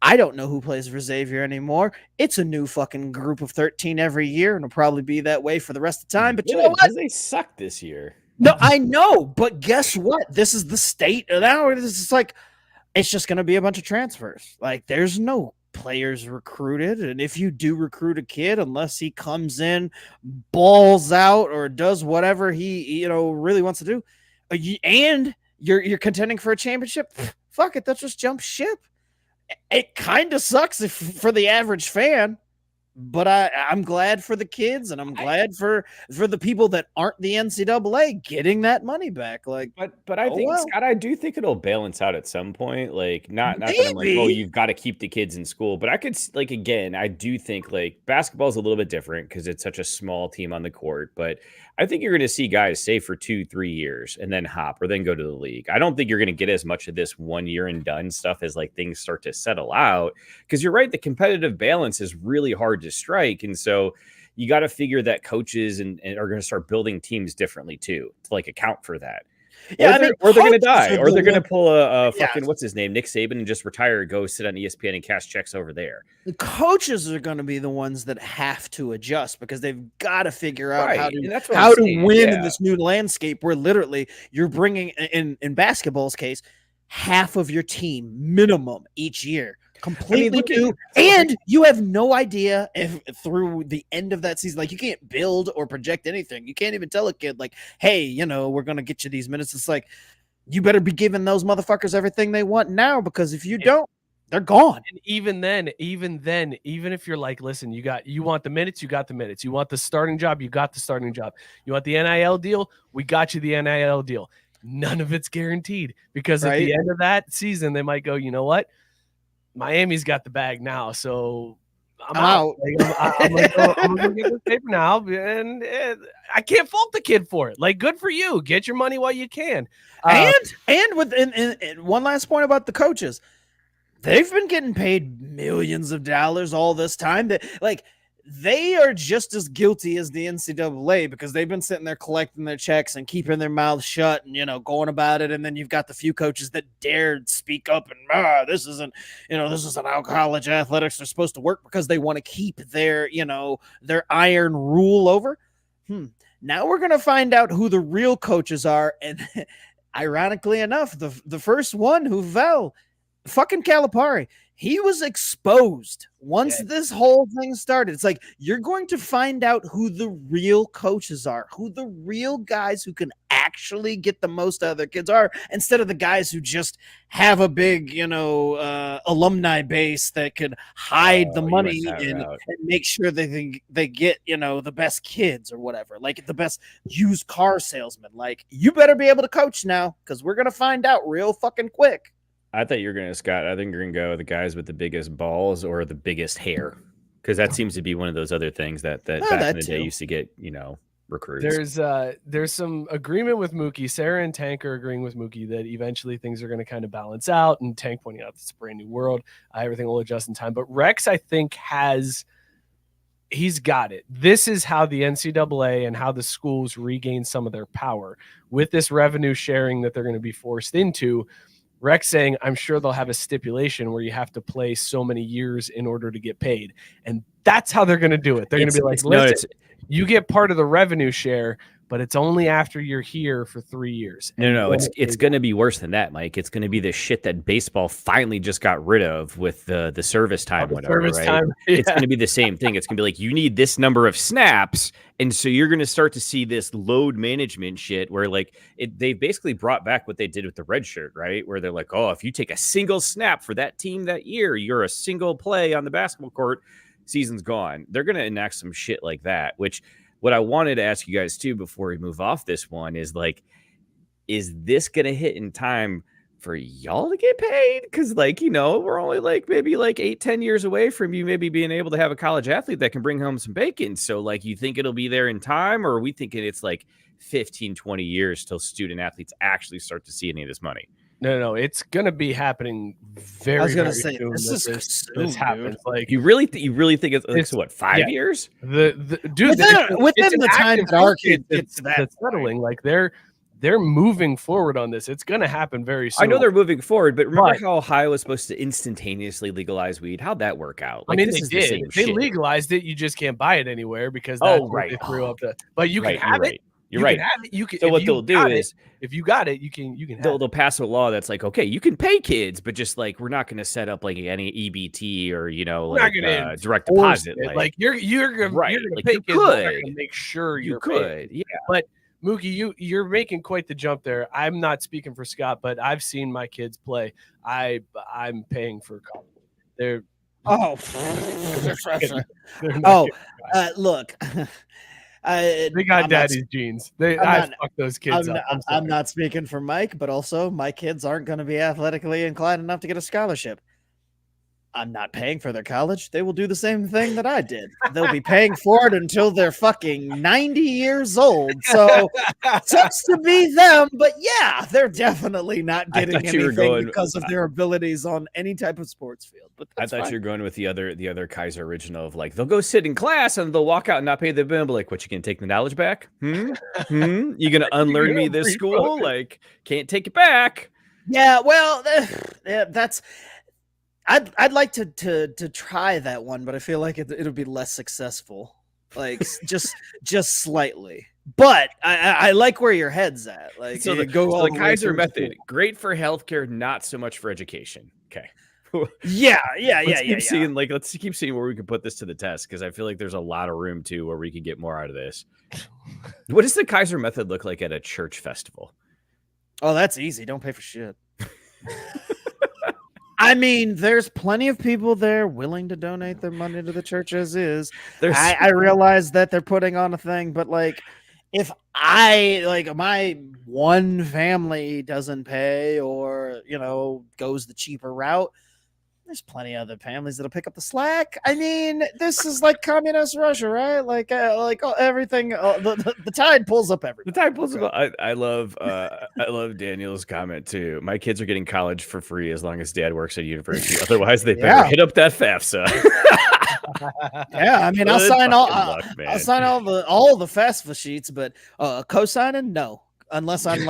I don't know who plays for Xavier anymore. It's a new fucking group of 13 every year, and it'll probably be that way for the rest of the time. But you know what? They suck this year. No, I know, but guess what? This is the state. Now it's like, it's just going to be a bunch of transfers. Like, there's no players recruited, and if you do recruit a kid, unless he comes in, balls out, or does whatever he really wants to do, and you're contending for a championship, fuck it, let's just jump ship. It kind of sucks for the average fan, but I'm glad for the kids, and I'm glad for the people that aren't the NCAA getting that money back. Like, but I think, Scott, I do think it'll balance out at some point. Like, not that I'm like, oh, you've got to keep the kids in school, but I could, like, again, I do think like basketball is a little bit different because it's such a small team on the court, but I think you're going to see guys stay for 2-3 years and then hop or then go to the league. I don't think you're going to get as much of this 1 year and done stuff as like things start to settle out, because you're right. The competitive balance is really hard to strike. And so you got to figure that coaches and are going to start building teams differently too, to like account for that. Yeah, or they're going to die, or they're going to pull a fucking, what's his name, Nick Saban, and just retire, go sit on ESPN and cash checks over there. The coaches are going to be the ones that have to adjust, because they've got to figure out how to win in this new landscape where literally you're bringing in basketball's case, half of your team minimum each year. Completely new, and you have no idea if through the end of that season, like, you can't build or project anything. You can't even tell a kid like, hey, we're going to get you these minutes. It's like, you better be giving those motherfuckers everything they want now, because if you don't, they're gone. And even then, even if you're like, listen, you want the minutes, you got the minutes. You want the starting job, you got the starting job. You want the NIL deal, we got you the NIL deal. None of it's guaranteed, because at the end of that season, they might go, you know what? Miami's got the bag now, so I'm out. Like, I'm gonna go get this paper now, and I can't fault the kid for it. Like, good for you. Get your money while you can. And with one last point about the coaches, they've been getting paid millions of dollars all this time. That, like, they are just as guilty as the NCAA, because they've been sitting there collecting their checks and keeping their mouths shut and, going about it. And then you've got the few coaches that dared speak up and, this isn't how college athletics are supposed to work, because they want to keep their iron rule over. Now we're going to find out who the real coaches are. And ironically enough, the first one who fell, fucking Calipari, he was exposed once this whole thing started. It's like you're going to find out who the real coaches are, who the real guys who can actually get the most out of their kids are, instead of the guys who just have a big, alumni base that could hide the money and make sure they get, the best kids or whatever, like the best used car salesman. Like, you better be able to coach now, because we're gonna find out real fucking quick. I thought you were going to, Scott. I think you're going to go with the guys with the biggest balls or the biggest hair, because that seems to be one of those other things that back in the day used to get, recruits. There's some agreement with Mookie. Sarah and Tank are agreeing with Mookie that eventually things are going to kind of balance out, and Tank pointing out it's a brand new world. Everything will adjust in time. But Rex, I think, he's got it. This is how the NCAA and how the schools regain some of their power with this revenue sharing that they're going to be forced into. Rex saying, I'm sure they'll have a stipulation where you have to play so many years in order to get paid. And that's how they're going to do it. They're going to be like, listen, you get part of the revenue share, but it's only after you're here for 3 years. No, it's going to be worse than that, Mike. It's going to be the shit that baseball finally just got rid of with the service time, whatever, right? Time, yeah. It's going to be the same thing. It's going to be like, you need this number of snaps, and so you're going to start to see this load management shit where, like, they basically brought back what they did with the red shirt, right? Where they're like, oh, if you take a single snap for that team that year, you're a single play on the basketball court, season's gone. They're going to enact some shit like that, which – what I wanted to ask you guys too before we move off this one is, like, is this going to hit in time for y'all to get paid? Because, like, we're only like maybe like 8-10 years away from you maybe being able to have a college athlete that can bring home some bacon. So, like, you think it'll be there in time, or are we thinking it's like 15-20 years till student athletes actually start to see any of this money? No, it's gonna be happening very. I was gonna very say soon this happens. Like, you really think it's what, 5 years? Within the time that our kids that's settling, like they're moving forward on this. It's gonna happen very soon. I know they're moving forward, but remember how Ohio was supposed to instantaneously legalize weed? How'd that work out? Like, I mean, they did. They legalized it. You just can't buy it anywhere because that's what they threw up. But you can have it. You're right. You can. So what they'll do is, if you got it, you can. They'll pass a law that's like, okay, you can pay kids, but just like, we're not going to set up like any EBT or direct deposit. Like you're gonna pay kids. You're gonna make sure you're paid. Yeah, but Mookie, you're making quite the jump there. I'm not speaking for Scott, but I've seen my kids play. I'm paying for college. They're look. They got daddy's genes. I fuck those kids up. I'm not speaking for Mike, but also my kids aren't going to be athletically inclined enough to get a scholarship. I'm not paying for their college. They will do the same thing that I did. They'll be paying for it until they're fucking 90 years old. So sucks to be them, but yeah, they're definitely not getting anything because of their abilities on any type of sports field. But I thought you were going with the other Kaiser original of, like, they'll go sit in class and they'll walk out and not pay the bill. Like, what, you gonna take the knowledge back? You gonna unlearn me this school? Like, can't take it back. Yeah, well, that's. I'd like to try that one, but I feel like it'll be less successful, like just slightly. But I like where your head's at. Like, so the Kaiser method, great for healthcare, not so much for education. Okay. Let's keep seeing where we can put this to the test, because I feel like there's a lot of room too where we could get more out of this. What does the Kaiser method look like at a church festival? Oh, that's easy. Don't pay for shit. I mean, there's plenty of people there willing to donate their money to the church as is. I realize that they're putting on a thing, but like, if my one family doesn't pay or, goes the cheaper route, there's plenty of other families that'll pick up the slack. I mean, this is like communist Russia, right? Like everything, the tide pulls up everything. The tide pulls up. I love Daniel's comment too. My kids are getting college for free as long as dad works at university. Otherwise, they better hit up that FAFSA. Yeah, I mean, I'll sign all the FAFSA sheets, but co-signing, no. Unless I'm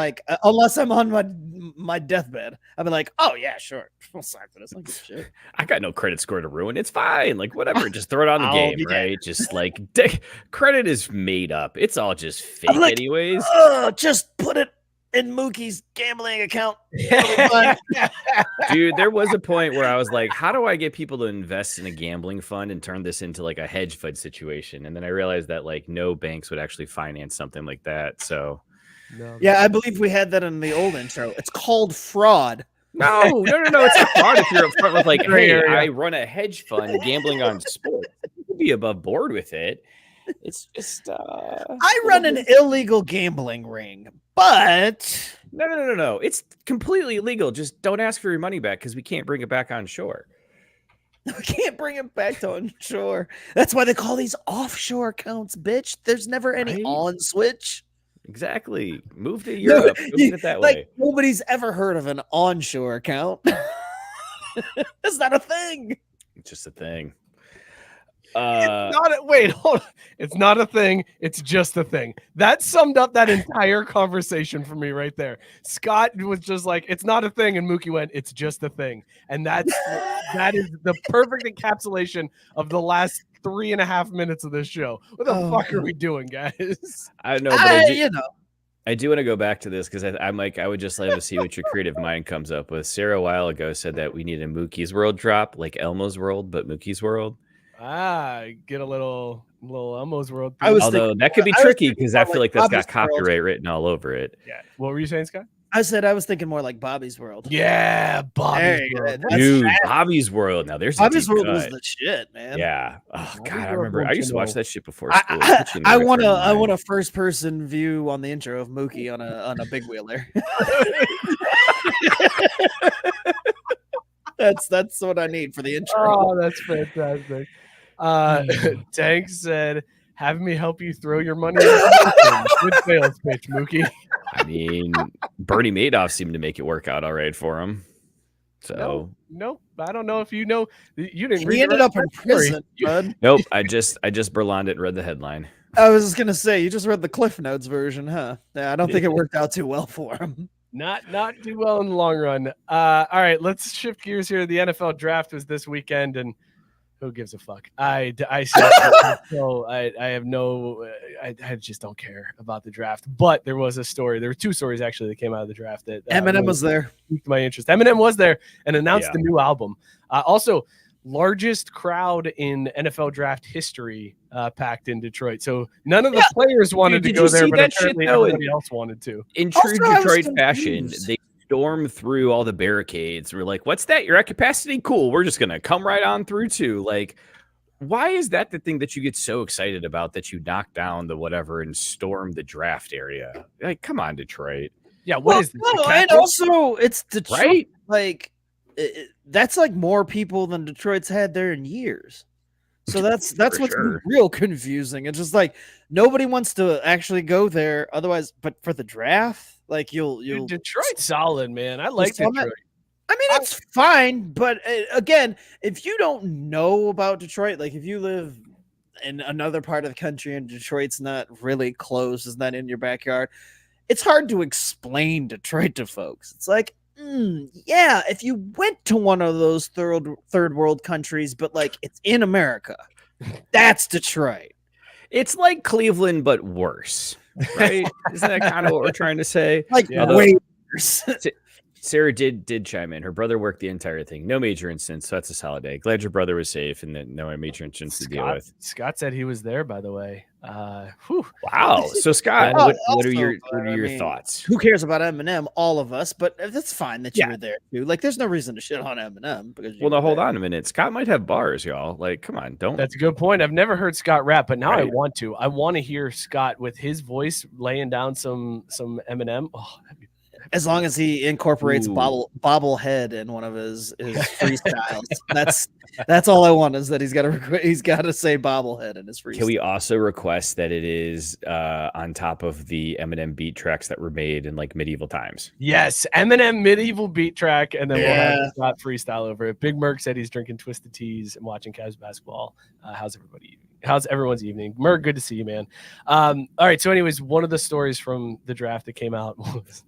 on my deathbed, I'll be like, oh yeah, sure, we'll sign for this. I don't give a shit. I got no credit score to ruin. It's fine. Like, whatever. Just throw it on the game, right? Just like credit is made up. It's all just fake, anyways. Just put it in Mookie's gambling account. Dude, there was a point where I was like, how do I get people to invest in a gambling fund and turn this into like a hedge fund situation? And then I realized that like no banks would actually finance something like that. So Yeah, I believe we had that in the old intro. It's called fraud. no. It's not fraud if you're upfront with like, hey, I run a hedge fund gambling on sports. You could be above board with it. It's just I run an illegal gambling ring, but no. It's completely illegal. Just don't ask for your money back because we can't bring it back on shore. we can't bring it back to onshore. That's why they call these offshore accounts, bitch. There's never any Right? on switch. Exactly. Move to Europe. Look at it that way. Like nobody's ever heard of an onshore account. That's not a thing. It's just a thing. Wait, hold on. It's not a thing. It's just a thing. That summed up that entire conversation for me right there. Scott was just like, it's not a thing. And Mookie went, it's just a thing. And that is the perfect encapsulation of the last 3.5 minutes of this show. What the fuck are we doing, guys? I don't know, but I do want to go back to this because I'm like, I would just like to see what your creative mind comes up with. Sarah a while ago said that we need a Mookie's World drop, like Elmo's World, but Mookie's World. Get a little Elmo's World. Although that could be tricky because I feel like that's got copyright written all over it. Yeah. What were you saying, Scott? I said I was thinking more like Bobby's World. Yeah, Bobby's World. Dude, Bobby's World. Now there's Bobby's World was the shit, man. Yeah. Oh God, I remember. I used to watch that shit before school. I want a first person view on the intro of Mookie on a big wheeler. That's what I need for the intro. Oh, that's fantastic. Tank said, "Have me help you throw your money." Good sales pitch, Mookie. I mean, Bernie Madoff seemed to make it work out all right for him. So nope. I don't know if you know. You didn't. He ended up in prison, bud. Nope. I just Berloned it and read the headline. I was just gonna say you just read the Cliff Notes version, huh? Yeah, I don't think it worked out too well for him. Not too well in the long run. All right, let's shift gears here. The NFL draft was this weekend, and who gives a fuck? I just don't care about the draft. But there was a story. There were two stories actually that came out of the draft that Eminem was there. Piqued my interest. Eminem was there and announced the new album. Also, largest crowd in NFL draft history packed in Detroit. So none of the players wanted to go there, but apparently everybody else wanted to. In true Detroit fashion, they storm through all the barricades. We're like, what's that? You're at capacity? Cool. We're just going to come right on through too. Like, why is that the thing that you get so excited about that you knock down the whatever and storm the draft area? Like, come on, Detroit. Yeah. What is this? No, and also it's Detroit. Right? Like, that's like more people than Detroit's had there in years. So that's what's real confusing. It's just like nobody wants to actually go there. Otherwise, but for the draft, like you'll Detroit's solid, man. I like Detroit. I mean, it's fine, but again, if you don't know about Detroit, like if you live in another part of the country and Detroit's not really close, is not in your backyard, it's hard to explain Detroit to folks. It's like, yeah, if you went to one of those third world countries, but like it's in America, that's Detroit. It's like Cleveland, but worse, right? Isn't that kind of what we're trying to say? Like way worse. Sarah did chime in. Her brother worked the entire thing. No major incidents, so that's a solid day. Glad your brother was safe and that no major incidents to deal with. Scott said he was there, by the way. Wow. So Scott, what are your thoughts? Who cares about Eminem? All of us, but that's fine that you were there too. Like, there's no reason to shit on Eminem because. Well, now hold on a minute. Scott might have bars, y'all. Like, come on, don't. That's a good point. I've never heard Scott rap, but now I want to. I want to hear Scott with his voice laying down some Eminem. Oh, that'd be. As long as he incorporates bobblehead in one of his freestyles, that's all I want is that he's got to say bobblehead in his freestyle. Can we also request that it is on top of the Eminem beat tracks that were made in like medieval times? Yes, Eminem medieval beat track, and then we'll have Scott freestyle over it. Big Merc said he's drinking Twisted Teas and watching Cavs basketball. How's everyone's evening? Merc, good to see you, man. All right, so anyways, one of the stories from the draft that came out was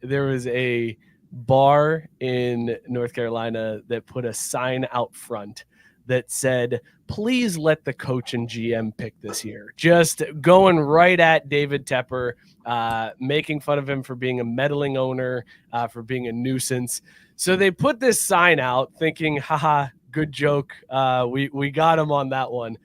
there was a bar in North Carolina that put a sign out front that said, please let the coach and GM pick this year. Just going right at David Tepper, making fun of him for being a meddling owner, for being a nuisance. So they put this sign out thinking, haha, good joke. We got him on that one.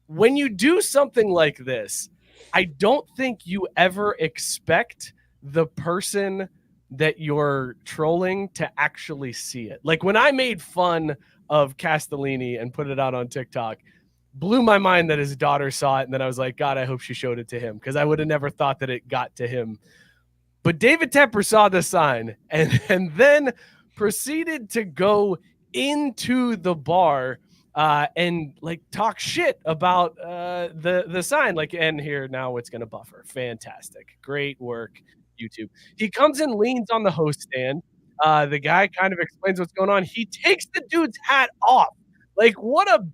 When you do something like this, I don't think you ever expect the person that you're trolling to actually see it. Like when I made fun of Castellini and put it out on TikTok, blew my mind that his daughter saw it. And then I was like, God, I hope she showed it to him, because I would have never thought that it got to him. But David Tepper saw the sign and then proceeded to go into the bar and like talk shit about the sign. Like, and here now it's going to buffer. Fantastic. Great work, YouTube. He comes and leans on the host stand. The guy kind of explains what's going on. He takes the dude's hat off. Like, what a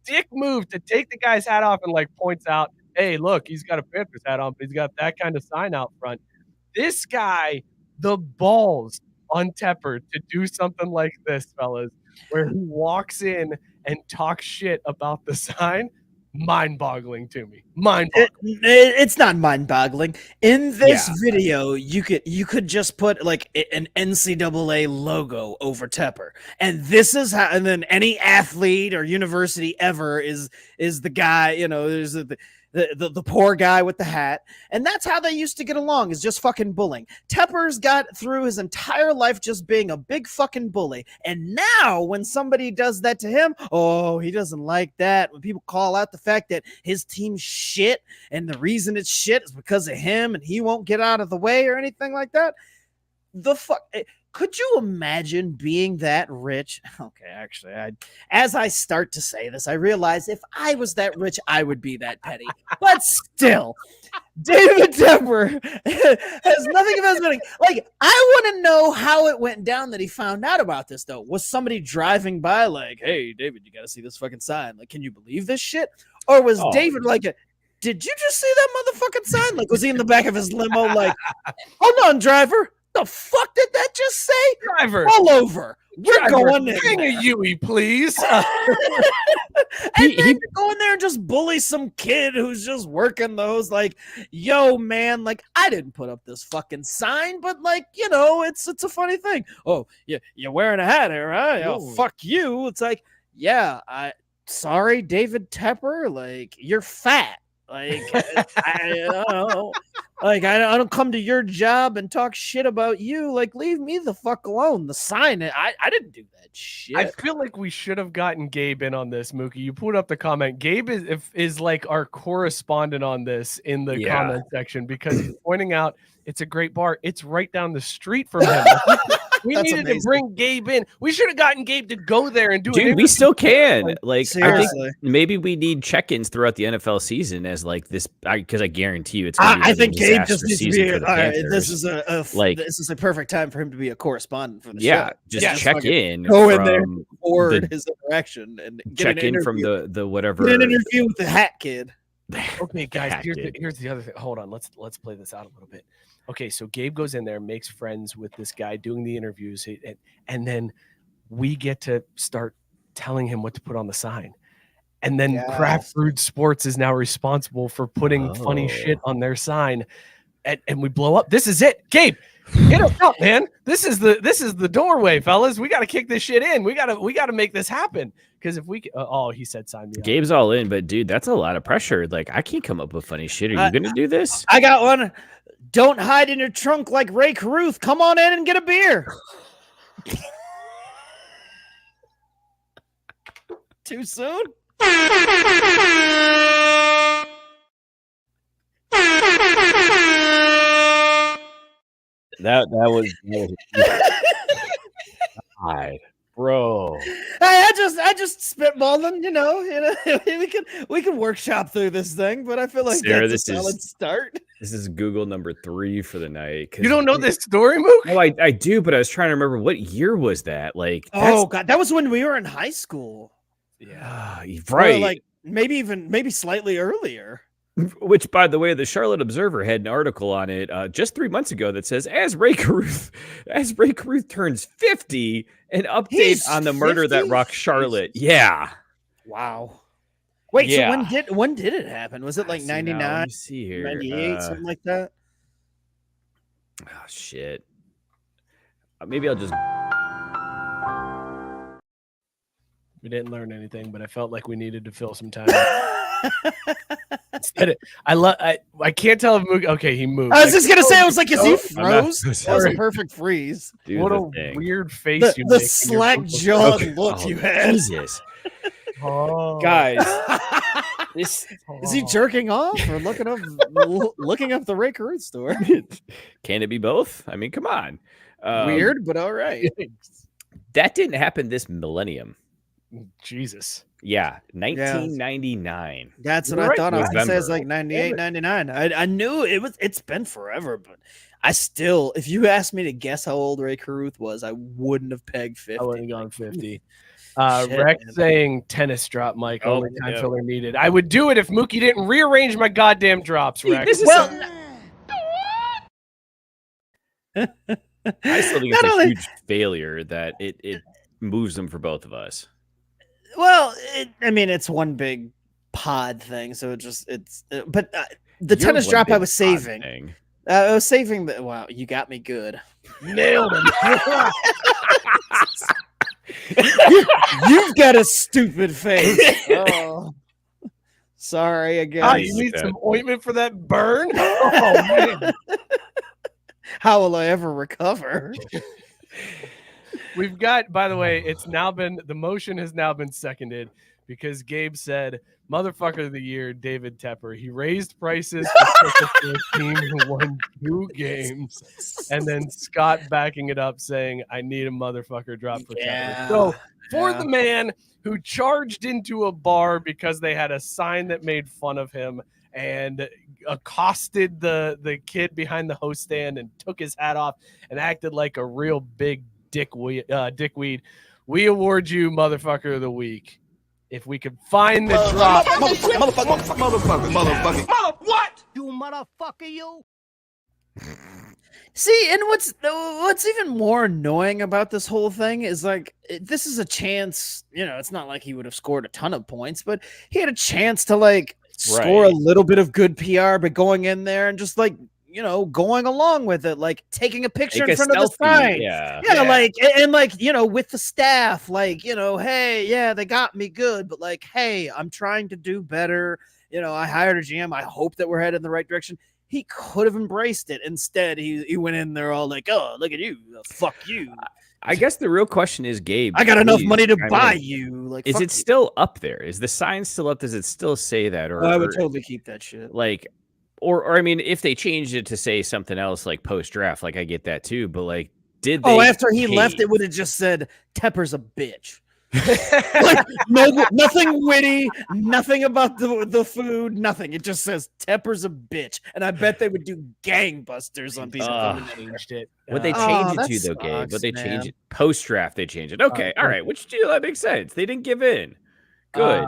dick move to take the guy's hat off and like points out, hey, look, he's got a Panthers hat on, but he's got that kind of sign out front. This guy, the balls on Tepper to do something like this, fellas, where he walks in and talks shit about the sign. Mind-boggling to me. Mind-boggling. It's not mind-boggling. In this video, you could just put like an NCAA logo over Tepper, and this is how. And then any athlete or university ever is the guy. You know, there's the poor guy with the hat, and that's how they used to get along, is just fucking bullying. Tepper's got through his entire life just being a big fucking bully, and now when somebody does that to him, oh, he doesn't like that. When people call out the fact that his team's shit and the reason it's shit is because of him and he won't get out of the way or anything like that, the fuck. Could you imagine being that rich? Okay, actually, as I start to say this, I realize if I was that rich, I would be that petty. But still, David Tepper has nothing about his. Like, I want to know how it went down that he found out about this, though. Was somebody driving by like, hey, David, you got to see this fucking sign. Like, can you believe this shit? Or was David like, did you just see that motherfucking sign? Like, was he in the back of his limo like, hold on, driver. The fuck did that just say? Driver. All over. We're going in. Bring a Yui, please. And then go in there and just bully some kid who's just working those. Like, yo, man, like, I didn't put up this fucking sign, but like, you know, it's a funny thing. Oh, yeah, you're wearing a hat here, huh? Oh, fuck you. It's like, yeah, sorry, David Tepper. Like, you're fat. Like, I don't know. Like, I don't come to your job and talk shit about you. Like, leave me the fuck alone. The sign, I didn't do that shit. I feel like we should have gotten Gabe in on this, Mookie. You put up the comment. Gabe is like our correspondent on this in the comment section, because he's pointing out it's a great bar. It's right down the street from him. We needed to bring Gabe in. We should have gotten Gabe to go there and do it. Dude, we still can. Like, seriously. I think maybe we need check-ins throughout the NFL season as like this, because I guarantee you it's. I think Gabe just needs to be. This is a perfect time for him to be a correspondent for the show. Yeah, just check in. Go in there, forward his interaction, and check in from the whatever. Get an interview with the hat kid. Okay, guys. Here's the other thing. Hold on. Let's play this out a little bit. Okay, so Gabe goes in there, makes friends with this guy doing the interviews, and then we get to start telling him what to put on the sign. And then Craft Brewed Sports is now responsible for putting funny shit on their sign, and we blow up. This is it, Gabe. Hit us up, man. This is the doorway, fellas. We got to kick this shit in. We got to make this happen. Because if we he said sign me up. Gabe's all in, but dude, that's a lot of pressure. Like, I can't come up with funny shit. Are you gonna do this? I got one. Don't hide in your trunk like Ray Caruth. Come on in and get a beer. Too soon? That was God, bro. Hey, I just spitballing, you know, we can workshop through this thing, but I feel like Sarah, that's a solid start. This is Google number 3 for the night. You don't know this story, Mook? No, I do, but I was trying to remember what year was that. Like, oh god, that was when we were in high school. Yeah, right. Or like maybe slightly earlier. Which, by the way, the Charlotte Observer had an article on it just 3 months ago that says, as Ray Caruth turns 50, an update He's on the murder 50? that rocked Charlotte. Yeah. Wow. Wait, Yeah. so when did it happen? Was it like See, now, let 99, me see here. 98, something like that? Oh, shit. Maybe I'll just... We didn't learn anything, but I felt like we needed to fill some time. I can't tell if Mookie. Okay, he moved. I was just gonna say, I was like, is he I'm not- froze? That was a perfect freeze. do What the a thing. weird face The, you the make. in your slack football- jawed Okay. look Oh, you had. Jesus. Oh. Guys, this... Is he jerking off or looking up the Ray Caruth store? Can it be both? I mean, come on. Weird, but all right. That didn't happen this millennium. Jesus. Yeah, 1999. That's what You're I right, thought. I was gonna say it's November. like 98, 99. I knew it's been forever, but I still, if you asked me to guess how old Ray Caruth was, I wouldn't have pegged 50. I wouldn't have gone 50. Shit, Rex man. saying tennis drop, Mike. Oh, Only time yeah. filler needed. I would do it if Mookie didn't rearrange my goddamn drops, Rex. This is Well, I still think Not it's a only- huge failure that it moves them for both of us. Well, I mean, it's one big pod thing, so but the You're tennis one drop I big was odd saving. thing. I was saving the. Wow, you got me good. Nailed him. You've got a stupid face. Oh, sorry again. Ah, Nice. you Like need that. some ointment for that burn? Oh, man. How will I ever recover? We've got, by the way, the motion has now been seconded because Gabe said, motherfucker of the year, David Tepper. He raised prices for the team who won 2 games. And then Scott backing it up saying, I need a motherfucker drop for Tepper. So for the man who charged into a bar because they had a sign that made fun of him and accosted the kid behind the host stand and took his hat off and acted like a real big dickweed, we award you motherfucker of the week. If we could find the drop. You motherfucker, you. See, and what's even more annoying about this whole thing is like this is a chance. It's not like he would have scored a ton of points, but he had a chance to like score a Right. little bit of good PR, but going in there and just like going along with it, like taking a picture Like in a front of the selfie, sign. yeah. Yeah, like and like with the staff, like hey, yeah, they got me good, but like, hey, I'm trying to do better. I hired a GM. I hope that we're headed in the right direction. He could have embraced it. Instead, he went in there all like, oh, look at you, fuck you. I guess the real question is, Gabe, I got enough please money to chime buy in. you. Like, Is fuck it you. still up there? Is the sign still up? Does it still say that? Or I would totally keep that shit. like, or I mean, if they changed it to say something else like post draft, like I get that too. But like, did they? Oh, after he left, it cave? would have just said Tepper's a bitch. Like nothing witty, nothing about the food, nothing. It just says Tepper's a bitch, and I bet they would do gangbusters on people. Ugh. coming in there. Changed it. What they Oh, change it that to though, Gabe? sucks, What they change man. it post draft? They change it. Okay, all right. Which deal that makes sense. They didn't give in. Good.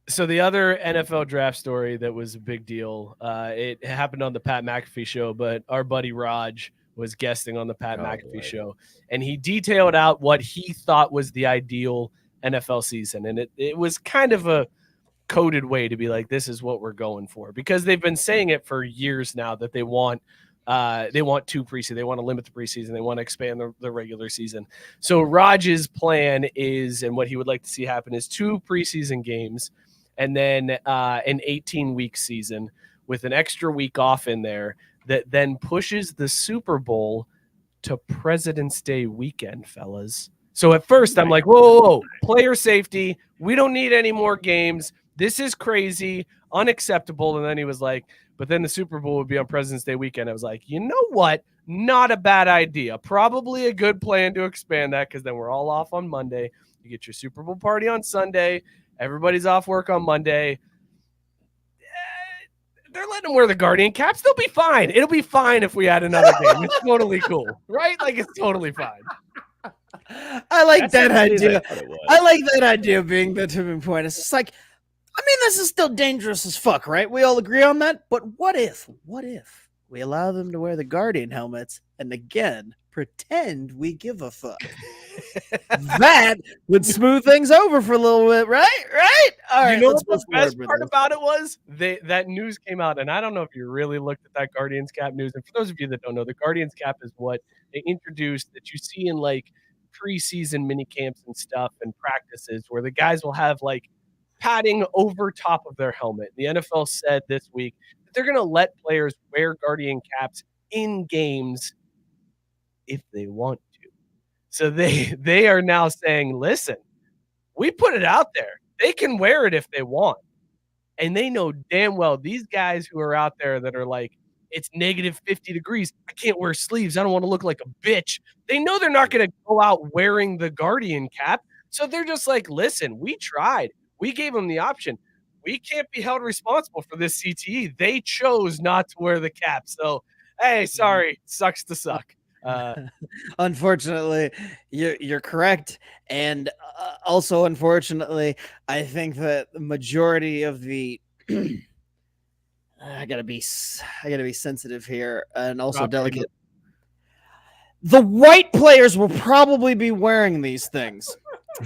So the other NFL draft story that was a big deal, it happened on the Pat McAfee show, but our buddy Raj was guesting on the Pat McAfee boy. show, and he detailed out what he thought was the ideal NFL season. And it was kind of a coded way to be like, this is what we're going for, because they've been saying it for years now that they want 2 preseason. They want to limit the preseason. They want to expand the regular season. So Raj's plan is, and what he would like to see happen is 2 preseason games and then an 18-week season with an extra week off in there that then pushes the Super Bowl to President's Day weekend, fellas. So at first I'm like, whoa, player safety. We don't need any more games. This is crazy, unacceptable. And then he was like, but then the Super Bowl would be on President's Day weekend. I was like, you know what? Not a bad idea. Probably a good plan to expand that, because then we're all off on Monday. You get your Super Bowl party on Sunday. Everybody's off work on Monday. They're letting them wear the Guardian caps. They'll be fine. It'll be fine if we add another game. It's totally cool, right? Like, it's totally fine. I like That's that as good as I idea. thought it was. I like that idea being the tipping point. It's just like, I mean, this is still dangerous as fuck, right? We all agree on that. But what if we allow them to wear the Guardian helmets and again pretend we give a fuck? That would smooth things over for a little bit, right? Right? All right. You know let's what the move forward best with part this. about it was? That news came out, and I don't know if you really looked at that Guardians cap news. And for those of you that don't know, the Guardians cap is what they introduced that you see in like preseason mini camps and stuff and practices where the guys will have like padding over top of their helmet. The NFL said this week that they're going to let players wear Guardian caps in games if they want to. So they are now saying, listen, we put it out there. They can wear it if they want. And they know damn well these guys who are out there that are like, it's negative 50 degrees. I can't wear sleeves. I don't want to look like a bitch. They know they're not going to go out wearing the Guardian cap. So they're just like, listen, we tried. We gave them the option. We can't be held responsible for this CTE. They chose not to wear the cap. So, hey, sorry, sucks to suck. Unfortunately, you're correct, and also unfortunately, I think that the majority of the I gotta be sensitive here and also delicate. The white players will probably be wearing these things.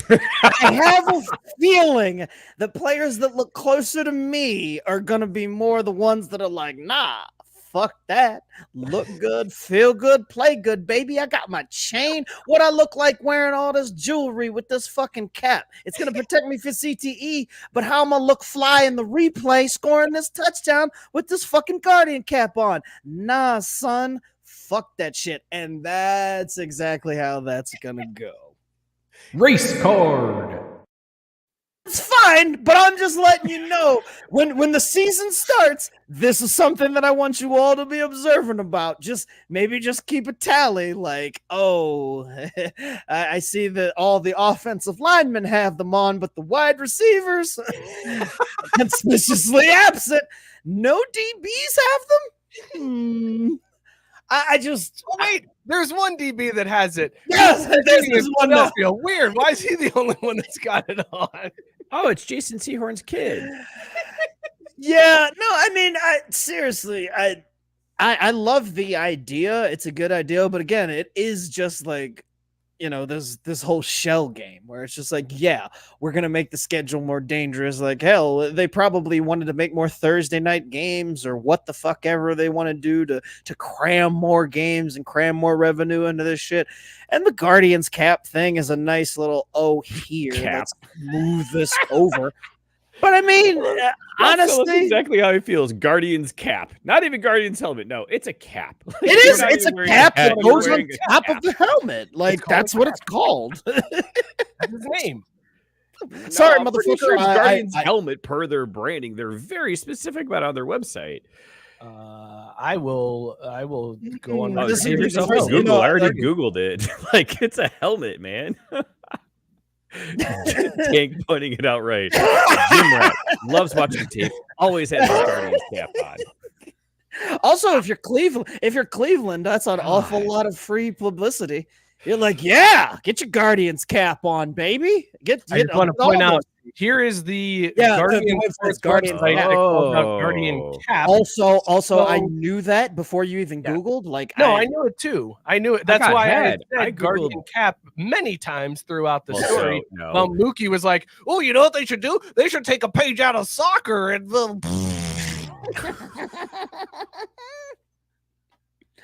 I have a feeling that players that look closer to me are gonna be more the ones that are like, nah. Fuck that. Look good, feel good, play good, baby. I got my chain. What I look like wearing all this jewelry with this fucking cap. It's going to protect me for CTE, but how am I look fly in the replay scoring this touchdown with this fucking Guardian cap on? Nah, son. Fuck that shit. And that's exactly how that's going to go. Race card. It's fine, but I'm just letting you know when the season starts, this is something that I want you all to be observant about. Just keep a tally. Like, oh, I see that all the offensive linemen have them on, but the wide receivers conspicuously absent. No DBs have them. I just wait. There's one DB that has it. Yes, there's one. Weird. Why is he the only one that's got it on? Oh, it's Jason Sehorn's kid. Yeah, no, I mean, seriously, I love the idea. It's a good idea, but again, it is just like, you know, this whole shell game where it's just like, yeah, we're gonna make the schedule more dangerous. Like, hell, they probably wanted to make more Thursday night games or what the fuck ever they want to do to cram more games and cram more revenue into this shit. And the Guardians cap thing is a nice little let's move this over. But I mean, honestly, that's exactly how he feels. Guardians cap, not even Guardians helmet. No, it's a cap. It is. It's a cap that goes on top of the helmet. Like that's what it's called. That's his name. Sorry, no, motherfucker. Sure Guardians helmet per their branding. They're very specific about on their website. I will go on. Save yourself a Google. I already Googled it. Like it's a helmet, man. Tank pointing it out right. Jim Rat loves watching tape. Always has his Guardians cap on. Also, if you're Cleveland, that's an awful lot of free publicity. You're like, yeah, get your Guardians cap on, baby. I just want to point out. Here is the Guardian cap. Also, I knew that before you even Googled. Like, I knew it too. I knew it. That's why I said Guardian cap many times throughout the story. Well, Mookie was like, "Oh, you know what they should do? They should take a page out of soccer and."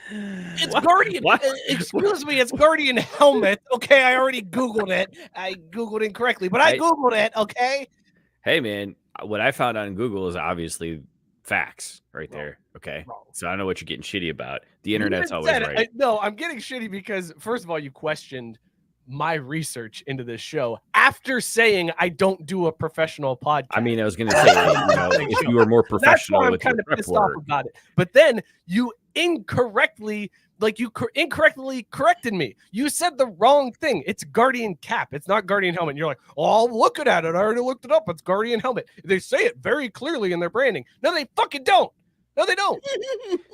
It's Guardian. Excuse me, it's Guardian helmet. Okay, I already Googled it. I Googled incorrectly, but I Googled it. Okay. Hey, man, what I found on Google is obviously facts right there. Okay, so I don't know what you're getting shitty about. The internet's always right. No, I'm getting shitty because first of all, you questioned my research into this show after saying I don't do a professional podcast. I mean, I was going to say, if you were more professional, that's why I'm kind of pissed off about it. But then you incorrectly corrected me. You said the wrong thing. It's Guardian cap. It's not Guardian helmet. And you're like, oh, I'm looking at it. I already looked it up. It's Guardian helmet. They say it very clearly in their branding. No, they fucking don't. No, they don't.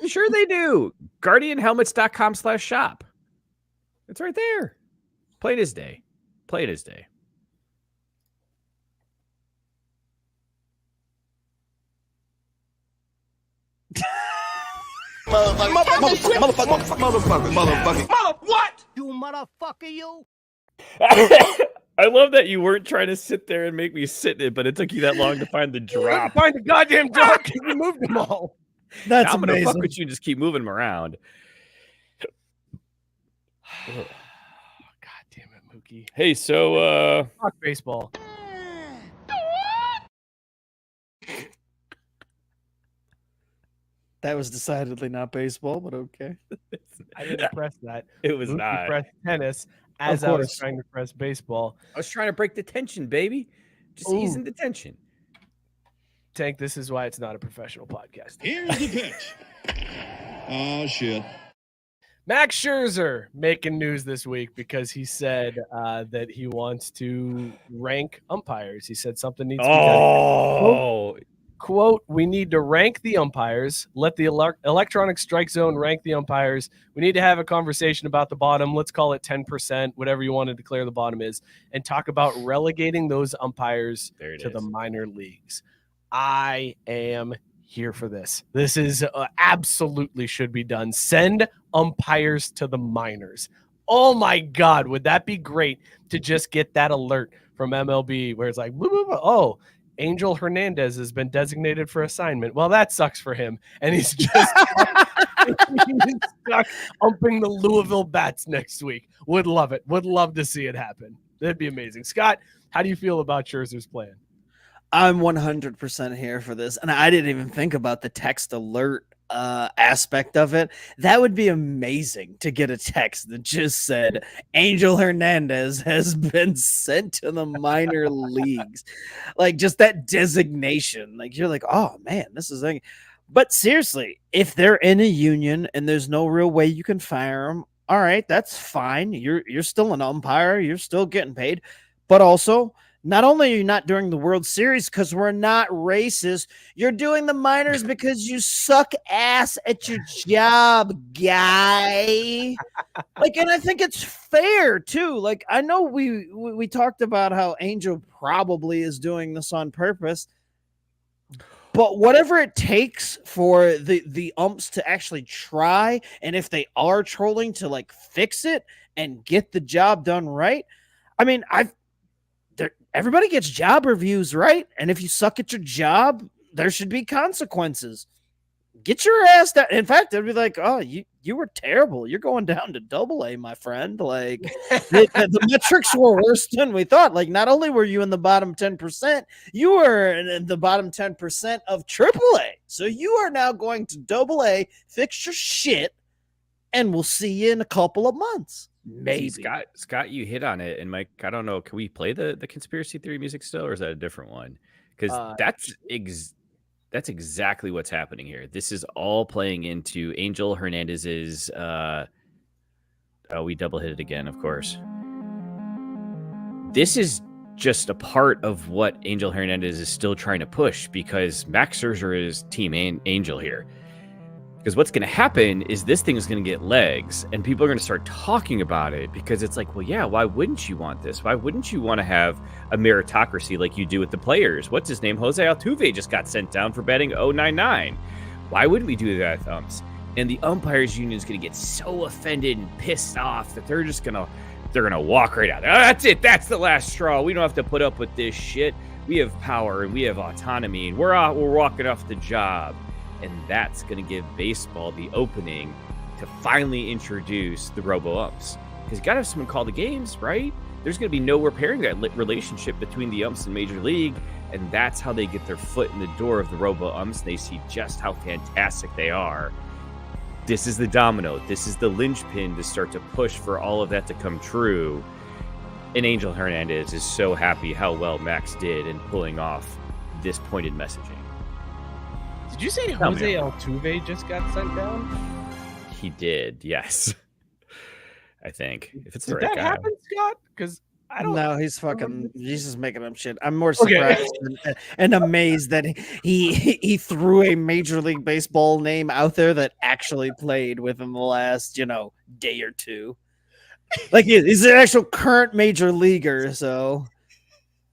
Sure they do. GuardianHelmets.com/shop. It's right there. Plain as day. Plain as day. You motherfucker, you. I love that you weren't trying to sit there and make me sit in it, but it took you that long to find the drop. Find the goddamn drop because you moved them all. That's Now I'm gonna amazing. fuck with you and just keep moving them around. God damn it, Mookie. Hey, so Fuck baseball. That was decidedly not baseball, but okay. I didn't press that. it was Mookie not. pressed tennis as Of I was course. trying to press baseball. I was trying to break the tension, baby. Just easing the tension. Tank, this is why it's not a professional podcast. Here's the pitch. Oh, shit. Max Scherzer making news this week because he said that he wants to rank umpires. He said something needs to be done. Oh, Quote, we need to rank the umpires. Let the electronic strike zone rank the umpires. We need to have a conversation about the bottom. Let's call it 10%, whatever you want to declare the bottom is, and talk about relegating those umpires to the minor leagues. I am here for this. This is absolutely should be done. Send umpires to the minors. Oh my God, would that be great to just get that alert from MLB where it's like, oh, Angel Hernandez has been designated for assignment. Well, that sucks for him. And he's just he's stuck umping the Louisville Bats next week. Would love it. Would love to see it happen. That'd be amazing. Scott, how do you feel about Scherzer's plan? I'm 100% here for this. And I didn't even think about the text alert aspect of it. That would be amazing to get a text that just said Angel Hernandez has been sent to the minor leagues. Like just that designation. Like you're like, oh man, this is like. But seriously, if they're in a union and there's no real way you can fire them, all right, that's fine. You're still an umpire. You're still getting paid. But also, not only are you not doing the World Series because we're not racist, you're doing the minors because you suck ass at your job, guy. Like, and I think it's fair too. Like, I know we talked about how Angel probably is doing this on purpose, but whatever it takes for the umps to actually try, and if they are trolling, to like fix it and get the job done right. I mean, everybody gets job reviews, right? And if you suck at your job, there should be consequences. Get your ass down. In fact, they'd be like, oh, you were terrible. You're going down to AA, my friend. Like the metrics were worse than we thought. Like not only were you in the bottom 10%, you were in the bottom 10% of AAA. So you are now going to AA, fix your shit, and we'll see you in a couple of months. Maybe. See, Scott, you hit on it, and Mike, I don't know. Can we play the conspiracy theory music still, or is that a different one? Because that's exactly what's happening here. This is all playing into Angel Hernandez's. We double hit it again, of course. This is just a part of what Angel Hernandez is still trying to push because Max Scherzer is Team Angel here. Because what's going to happen is this thing is going to get legs and people are going to start talking about it because it's like, well, yeah, why wouldn't you want this? Why wouldn't you want to have a meritocracy like you do with the players? What's his name? Jose Altuve just got sent down for betting 099. Why would we do that, Thumps? And the umpires union is going to get so offended and pissed off that they're going to walk right out. Oh, that's it. That's the last straw. We don't have to put up with this shit. We have power and we have autonomy and we're walking off the job. And that's going to give baseball the opening to finally introduce the robo-umps. Because you got to have someone call the games, right? There's going to be no repairing that relationship between the umps and Major League. And that's how they get their foot in the door of the robo-umps. And they see just how fantastic they are. This is the domino. This is the linchpin to start to push for all of that to come true. And Angel Hernandez is so happy how well Max did in pulling off this pointed messaging. Did you say Jose Altuve just got sent down? He did, yes. I think. If it's the Did right that guy. happen, Scott? Because I don't know. He's just making up shit. I'm more surprised and amazed that he threw a Major League Baseball name out there that actually played within the last, day or two. Like he's an actual current major leaguer, so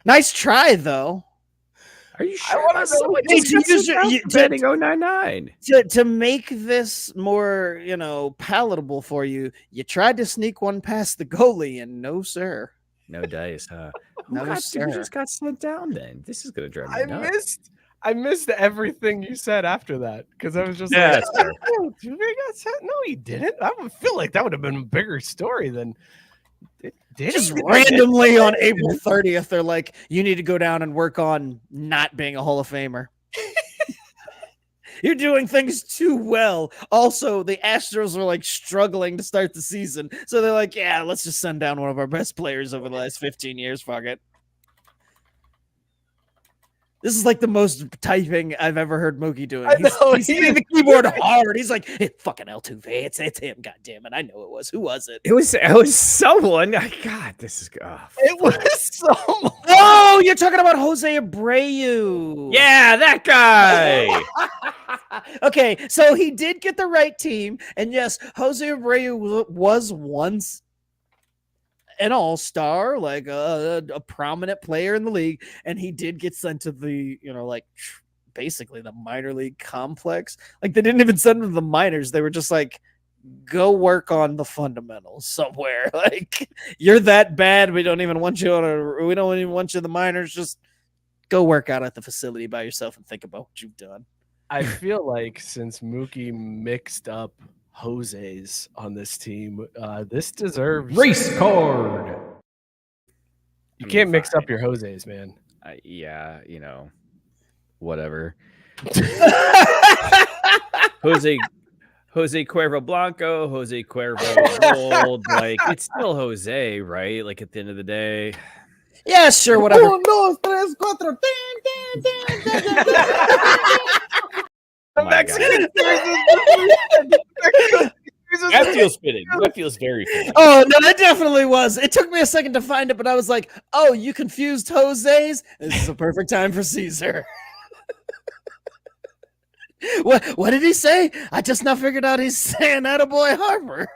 nice try though. Are you sure? I want about to know. someone Hey, just got to use sent your- down you- for to- betting 099? To make this more, palatable for you, you tried to sneak one past the goalie, and no, sir. No dice, huh? No, Who sir. just got sent down then? This is gonna drive me nuts. I missed everything you said after that because I was just Yeah, like, that's fair. oh, Dubé got sent? No, he didn't. I would feel like that would have been a bigger story than. Did Just he? randomly on April 30th, they're like, you need to go down and work on not being a Hall of Famer. You're doing things too well. Also, the Astros were like struggling to start the season. So they're like, yeah, let's just send down one of our best players over the last 15 years. Fuck it. This is like the most typing I've ever heard Mookie doing. He's hitting the keyboard hard. He's like, it's fucking Altuve. It's him. God damn it. I know it was. Who was it? It was someone. God, this is. It was someone. Oh, you're talking about Jose Abreu. Yeah, that guy. Okay, so he did get the right team, and yes, Jose Abreu was once an all-star, like a prominent player in the league, and he did get sent to the, basically the minor league complex. Like, they didn't even send him to the minors. They were just like, go work on the fundamentals somewhere. Like, you're that bad, we don't even want you in the minors. Just go work out at the facility by yourself and think about what you've done. I feel like since Mookie mixed up Jose's on this team, this deserves Race card. You can't mix up your Jose's, man. Yeah, whatever. Jose Cuervo Blanco, Jose Cuervo Gold, like it's still Jose, right? Like at the end of the day. Yeah, sure, whatever. Uno, dos, tres, cuatro. Oh my God. That feels fitting. That feels very fitting. Oh, no, that definitely was. It took me a second to find it, but I was like, oh, you confused Jose's? This is a perfect time for Caesar. What did he say? I just now figured out he's saying attaboy Harper.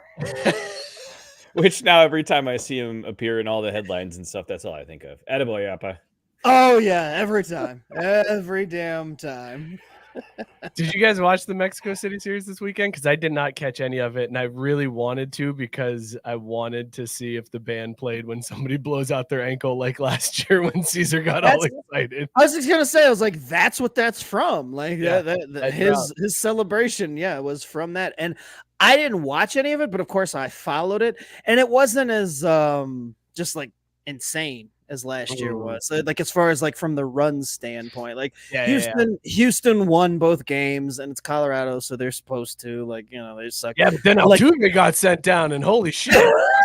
Which now every time I see him appear in all the headlines and stuff, that's all I think of. Attaboy Yappa. Oh, yeah, every time. Every damn time. Did you guys watch the Mexico City series this weekend? Because I did not catch any of it, and I really wanted to because I wanted to see if the band played when somebody blows out their ankle like last year when Caesar got all excited. I was just gonna say, I was like, that's what that's from. Like, Yeah, his celebration, was from that. And I didn't watch any of it, but of course I followed it, and it wasn't as just like insane as last year was. Like, as far as like from the run standpoint, like Houston won both games, and it's Colorado, so they're supposed to they suck. Yeah, but then Altuve got sent down, and holy shit!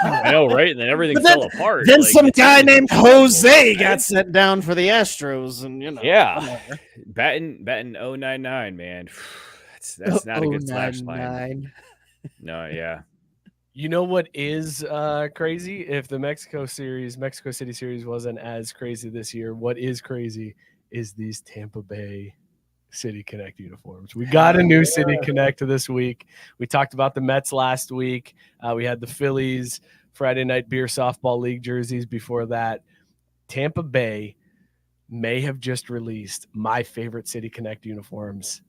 I know, right? And then everything fell apart. Then some guy named Jose got sent down for the Astros, and yeah, batting 099, man. That's not a good slash line. No, yeah. You know what is crazy? If the Mexico City series wasn't as crazy this year, what is crazy is these Tampa Bay City Connect uniforms. We got a new City Connect this week. We talked about the Mets last week. We had the Phillies Friday Night Beer Softball League jerseys before that. Tampa Bay may have just released my favorite City Connect uniforms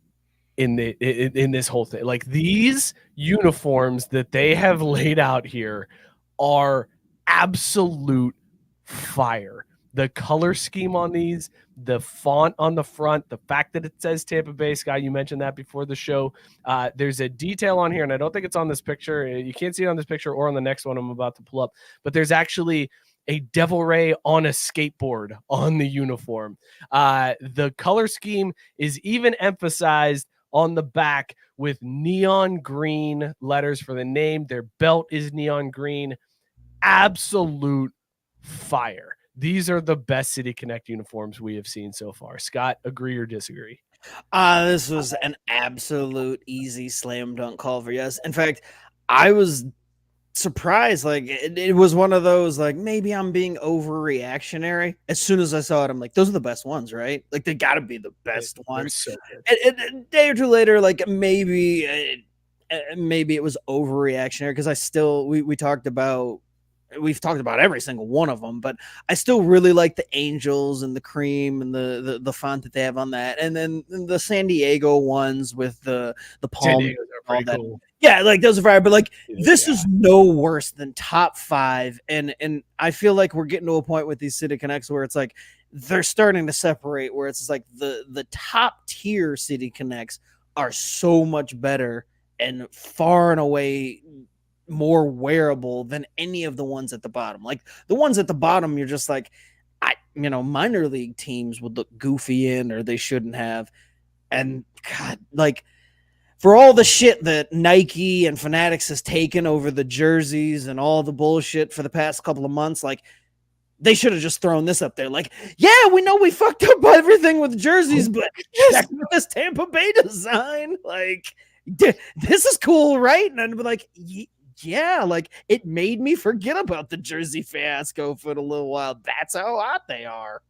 in this whole thing. Like, these uniforms that they have laid out here are absolute fire. The color scheme on these, the font on the front, the fact that it says Tampa Bay. Scott, you mentioned that before the show. There's a detail on here, and I don't think it's on this picture. You can't see it on this picture or on the next one I'm about to pull up, but there's actually a devil ray on a skateboard on the uniform. The color scheme is even emphasized on the back with neon green letters for the name. Their belt is neon green. Absolute fire. These are the best City Connect uniforms we have seen so far. Scott, agree or disagree? This was an absolute easy slam dunk call for yes. In fact, I was surprised. Like, it was one of those, like, maybe I'm being overreactionary. As soon as I saw it, I'm like, those are the best ones, right? Like, they got to be the best ones. So and a day or two later, like, maybe it was overreactionary because we talked about we've talked about every single one of them, but I still really like the Angels and the cream and the font that they have on that, and then the San Diego ones with the San palm. Diego's are all pretty that. cool. Yeah, like those are fire, but like this Yeah. is no worse than top 5, and I feel like we're getting to a point with these City Connects where it's like they're starting to separate, where it's like the top tier City Connects are so much better and far and away more wearable than any of the ones at the bottom. Like the ones at the bottom, you're just like, minor league teams would look goofy in, or they shouldn't have. And God, like for all the shit that Nike and Fanatics has taken over the jerseys and all the bullshit for the past couple of months, like they should have just thrown this up there. Like, yeah, we know we fucked up everything with jerseys, but check out this Tampa Bay design. Like, this is cool, right? And I'd be like, yeah, like it made me forget about the jersey fiasco for a little while. That's how hot they are.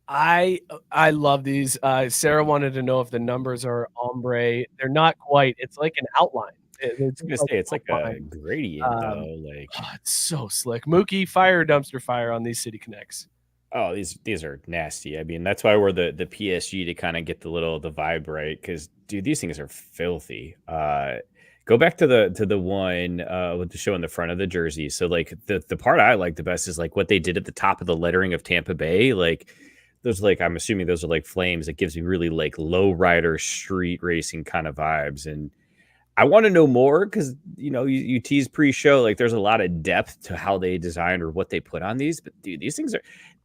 I love these. Sarah wanted to know if the numbers are ombre. They're not quite. It's like an outline. was gonna say it's like a gradient though. Like it's so slick. Mookie, fire or dumpster fire on these City Connects. oh, these are nasty. I mean, that's why we're the PSG to kind of get the vibe right. Because dude, these things are filthy. Go back to the one with the show in the front of the jersey. So like the part I like the best is like what they did at the top of the lettering of Tampa Bay. Like those, like I'm assuming those are like flames. It gives me really like low rider street racing kind of vibes. And I want to know more because you tease pre-show, like there's a lot of depth to how they designed or what they put on these. But dude,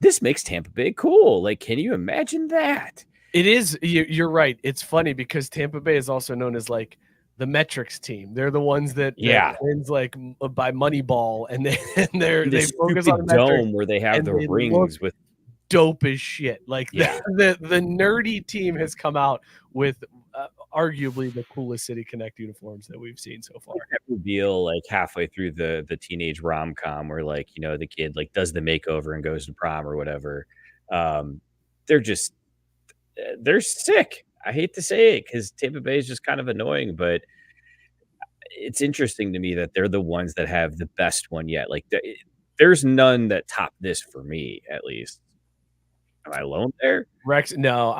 this makes Tampa Bay cool. Like, can you imagine that? It is. You're right. It's funny because Tampa Bay is also known as like the metrics team. They're the ones that wins like by Moneyball, and they focus on the dome where they have the rings with dope as shit. Like the nerdy team has come out with arguably the coolest City Connect uniforms that we've seen so far. That reveal like halfway through the teenage rom-com where like the kid like does the makeover and goes to prom or whatever. They're sick. I hate to say it because Tampa Bay is just kind of annoying, but it's interesting to me that they're the ones that have the best one yet. Like there's none that top this for me, at least. Am I alone there? Rex, no,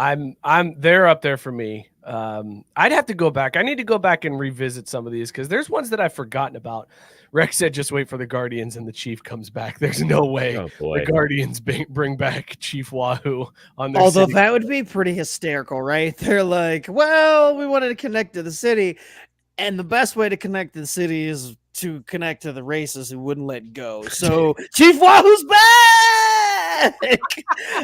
they're up there for me. I'd have to go back. I need to go back and revisit some of these because there's ones that I've forgotten about. Rex said, just wait for the Guardians and the Chief comes back. There's no way the Guardians bring back Chief Wahoo on their Although city. That would be pretty hysterical, right? They're like, well, we wanted to connect to the city, and the best way to connect to the city is to connect to the racists who wouldn't let go. So Chief Wahoo's back!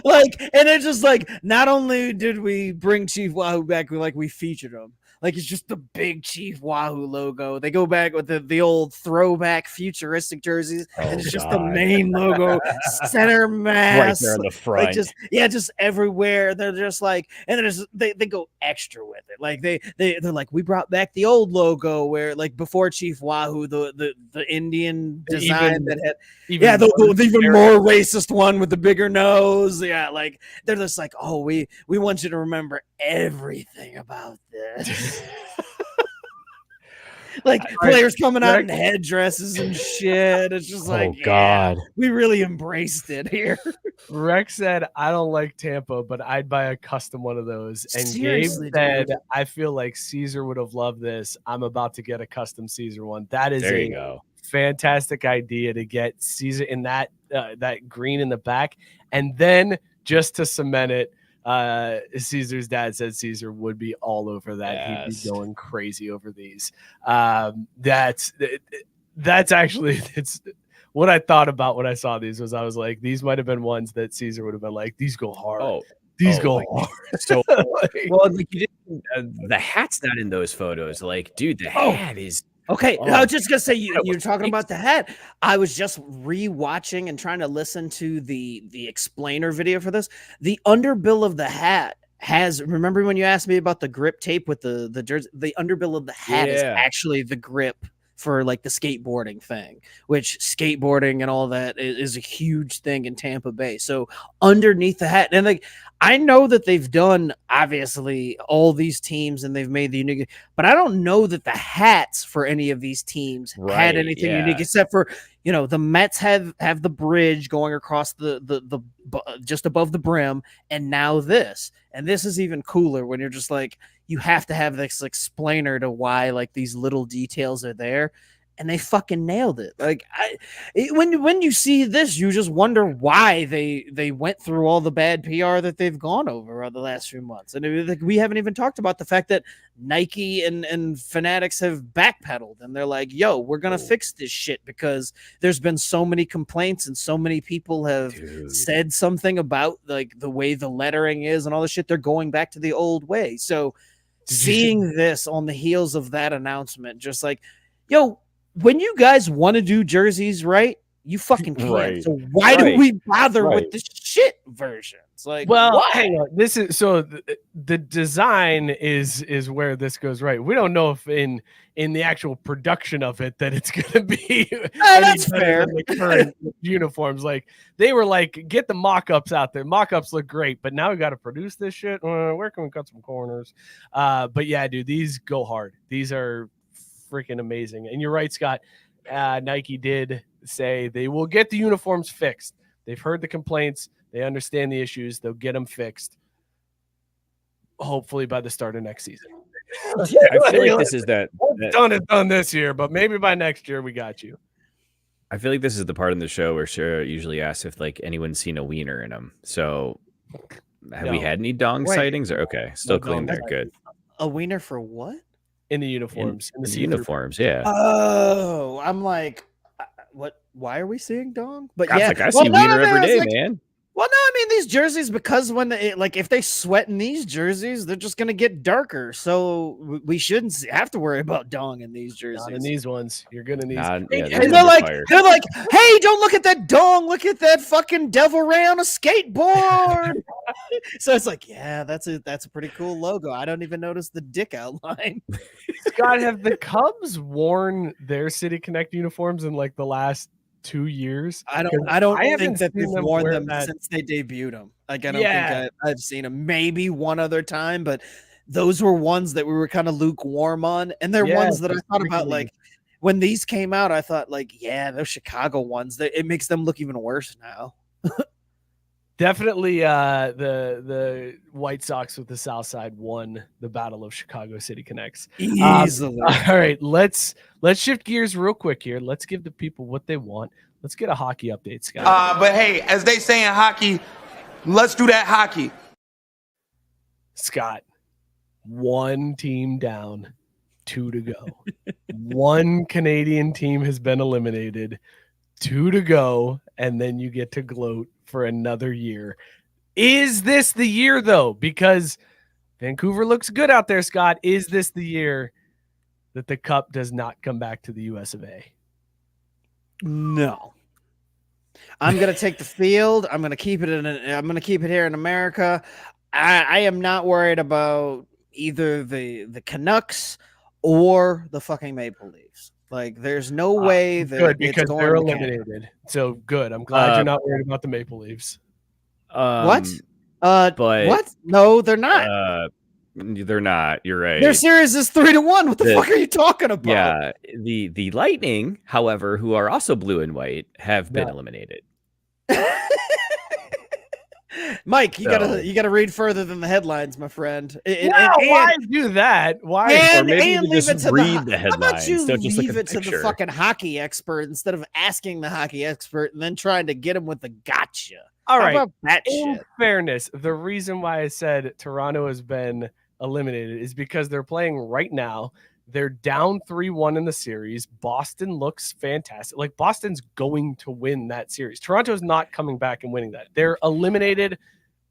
Like, and it's just like, not only did we bring Chief Wahoo back, we featured him. Like, it's just the big Chief Wahoo logo. They go back with the old throwback futuristic jerseys, and it's just the main logo, center mass, right there in the front. Like just everywhere. They're just like, and they go extra with it. Like they're like, we brought back the old logo where like before Chief Wahoo, the Indian design that had the even more racist one with the bigger nose. Yeah, like they're just like, oh, we want you to remember everything about this. Like players coming out in headdresses and shit. It's just like, God, we really embraced it here. Rex said, I don't like Tampa, but I'd buy a custom one of those. And Seriously, Gabe said, dude. I feel like Caesar would have loved this. I'm about to get a custom Caesar one. That is fantastic idea to get Caesar in that green in the back. And then just to cement it, Caesar's dad said Caesar would be all over that. Yes. He'd be going crazy over these. That's actually it's what I thought about when I saw these. Was I was like, these might have been ones that Caesar would have been like, these go hard. These go hard. So well, like you didn't, the hat's not in those photos. Like, dude, the hat is. Okay, I was just gonna say you're talking about the hat. I was just rewatching and trying to listen to the explainer video for this. The underbill of the hat has. Remember when you asked me about the grip tape with the jersey? The underbill of the hat is actually the grip for like the skateboarding thing, which skateboarding and all that is a huge thing in Tampa Bay. So underneath the hat, and like I know that they've done obviously all these teams and they've made the unique, but I don't know that the hats for any of these teams had anything unique except for the Mets have the bridge going across the just above the brim, and now this. And this is even cooler when you're just like, you have to have this explainer to why like these little details are there. And they fucking nailed it. Like when you see this, you just wonder why they went through all the bad PR that they've gone over the last few months. And we haven't even talked about the fact that Nike and Fanatics have backpedaled, and they're like, "Yo, we're gonna fix this shit because there's been so many complaints and so many people have said something about like the way the lettering is and all this shit. They're going back to the old way." So seeing this on the heels of that announcement, just like, yo. When you guys want to do jerseys right, you fucking can. Right. So why do we bother with the shit versions? Like, well, why? hang on. This is so the design is where this goes right. We don't know if in the actual production of it that it's going to be. That's fair. The current uniforms, like they were like, get the mock-ups out there. Mock-ups look great, but now we got to produce this shit. Where can we cut some corners? But yeah, dude, these go hard. These are freaking amazing. And you're right, Scott. Nike did say they will get the uniforms fixed. They've heard the complaints. They understand the issues. They'll get them fixed. Hopefully by the start of next season. I feel like this is that done this year, but maybe by next year we got you. I feel like this is the part in the show where Sarah usually asks if like anyone's seen a wiener in them. So have we had any dong sightings? Or okay, still clean there. Good. A wiener for what? In the uniforms. In the uniforms, yeah. Oh, I'm like, what? Why are we seeing dong? But God's yeah, like, I see wiener every day, man. Well, no, I mean these jerseys, because when if they sweat in these jerseys, they're just gonna get darker. So we shouldn't have to worry about dong in these jerseys. Not in these ones, you're gonna need. And they're like, hey, don't look at that dong. Look at that fucking devil ray on a skateboard. So it's like, yeah, that's a pretty cool logo. I don't even notice the dick outline. Scott, have the Cubs worn their City Connect uniforms in like the last 2 years? I don't think that they've worn them since they debuted them. Like, I don't think I've seen them. Maybe one other time, but those were ones that we were kind of lukewarm on. And they're ones that I thought about, like, when these came out, I thought, like, yeah, those Chicago ones, it makes them look even worse now. Definitely the White Sox with the South Side won the Battle of Chicago City Connects. Easily. All right, let's shift gears real quick here. Let's give the people what they want. Let's get a hockey update, Scott. But hey, as they say in hockey, let's do that hockey. Scott, one team down, 2 to go. One Canadian team has been eliminated, 2 to go, and then you get to gloat for another year. Is this the year, though? Because Vancouver looks good out there, Scott. Is this the year that the Cup does not come back to the US of A? No. I'm gonna take the field. I'm gonna keep it here in America. I am not worried about either the Canucks or the fucking Maple Leafs. Like, there's no way that good, because it's going they're to eliminated. Canada. So good. I'm glad you're not worried about the Maple Leafs. What? But what? No, they're not. They're not. You're right. Their series is 3-1. What the fuck are you talking about? Yeah, the Lightning, however, who are also blue and white, have been eliminated. Mike, you gotta read further than the headlines, my friend. Why do that? Why? And leave it to the headlines. How about you Don't just leave it to the fucking hockey expert instead of asking the hockey expert and then trying to get him with the gotcha? All right. How about that In shit? fairness, the reason why I said Toronto has been eliminated is because they're playing right now. They're down 3-1 in the series. Boston looks fantastic. Like, Boston's going to win that series. Toronto's not coming back and winning that. They're eliminated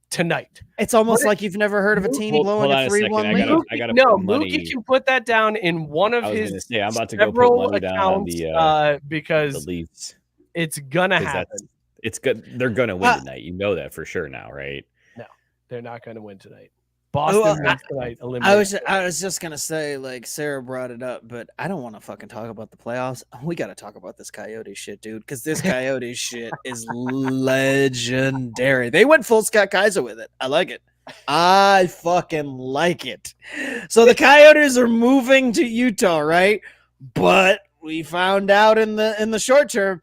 tonight. It's almost like you've never heard of a team blowing a 3-1 lead. I gotta no, put money. Mookie can put that down in one of his I'm about to go put money down on because the Leafs. It's gonna happen. It's good. They're gonna win tonight. You know that for sure now, right? No, they're not gonna win tonight. Boston wins tonight. I was just gonna say, like, Sarah brought it up, but I don't want to fucking talk about the playoffs. We got to talk about this Coyote shit, dude, because this Coyote shit is legendary. They went full Scott Kaiser with it. I like it. I fucking like it. So the Coyotes are moving to Utah, right? But we found out in the short term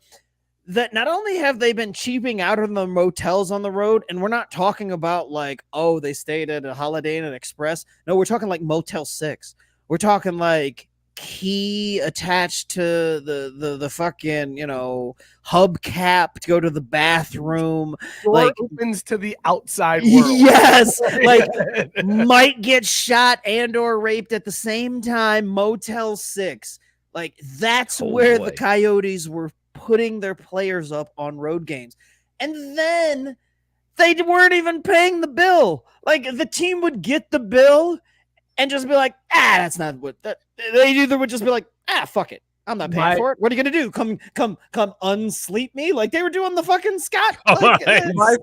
that not only have they been cheaping out on the motels on the road, and we're not talking about like, oh, they stayed at a Holiday Inn and Express. No, we're talking like Motel 6. We're talking like key attached to the fucking, hubcap to go to the bathroom. Door like opens to the outside world. Yes, like might get shot and or raped at the same time. Motel 6. Like that's where the Coyotes were putting their players up on road games. And then they weren't even paying the bill. Like the team would get the bill and just be like, that's not what that. They either would just be like, fuck it. I'm not paying for it. What are you gonna do? Come unsleep me? Like they were doing the fucking Scott. Like, my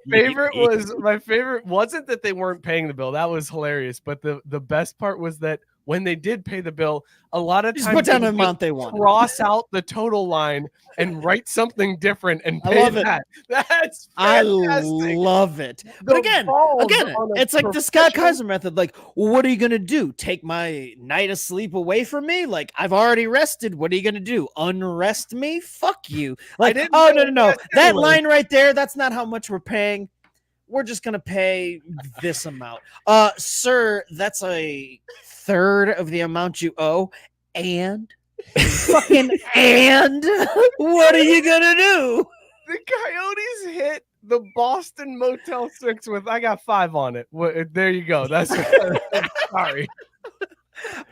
favorite wasn't that they weren't paying the bill. That was hilarious. But the best part was that when they did pay the bill, a lot of times put down the amount they want. Cross out the total line and write something different and pay that. That's fantastic. I love it. But again, it's like the Scott Kaiser method. Like, well, what are you gonna do? Take my night of sleep away from me? Like, I've already rested. What are you gonna do? Unrest me? Fuck you. Like, oh no. That line right there, that's not how much we're paying. We're just gonna pay this amount. Sir, that's a third of the amount you owe. And fucking what are you gonna do? The Coyotes hit the Boston Motel 6 with I got 5 on it. There you go. That's sorry.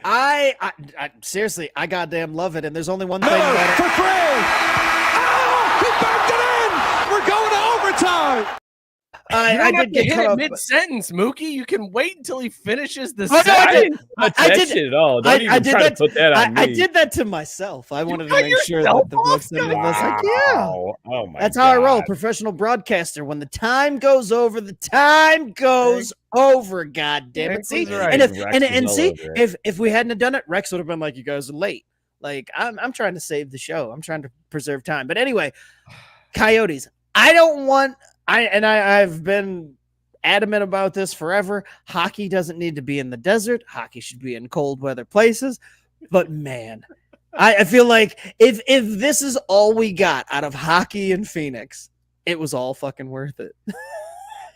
I seriously, I goddamn love it. And there's only one thing about it. For Craig. He backed it in. We're going to overtime. I did get hit mid-sentence, Mookie. You can wait until he finishes the sentence. I didn't touch that shit at all. Don't even try to put that on me. I did that to myself. I wanted to make sure that the mid-sentence was like, yeah. Oh my That's how I roll. Professional broadcaster. When the time goes over, the time goes over. God damn it. See, right. and see, if we hadn't have done it, Rex would have been like, you guys are late. Like I'm trying to save the show. I'm trying to preserve time. But anyway, Coyotes. I've been adamant about this forever. Hockey doesn't need to be in the desert. Hockey should be in cold weather places. But man, I feel like if this is all we got out of hockey in Phoenix, it was all fucking worth it.